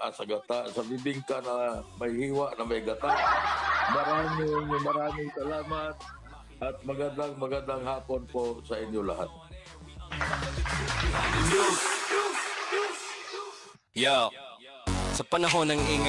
sa bibingka na may hiwa na may gata. maraming salamat at magandang hapon po sa inyo lahat. Yo! Sa panahon ng ingay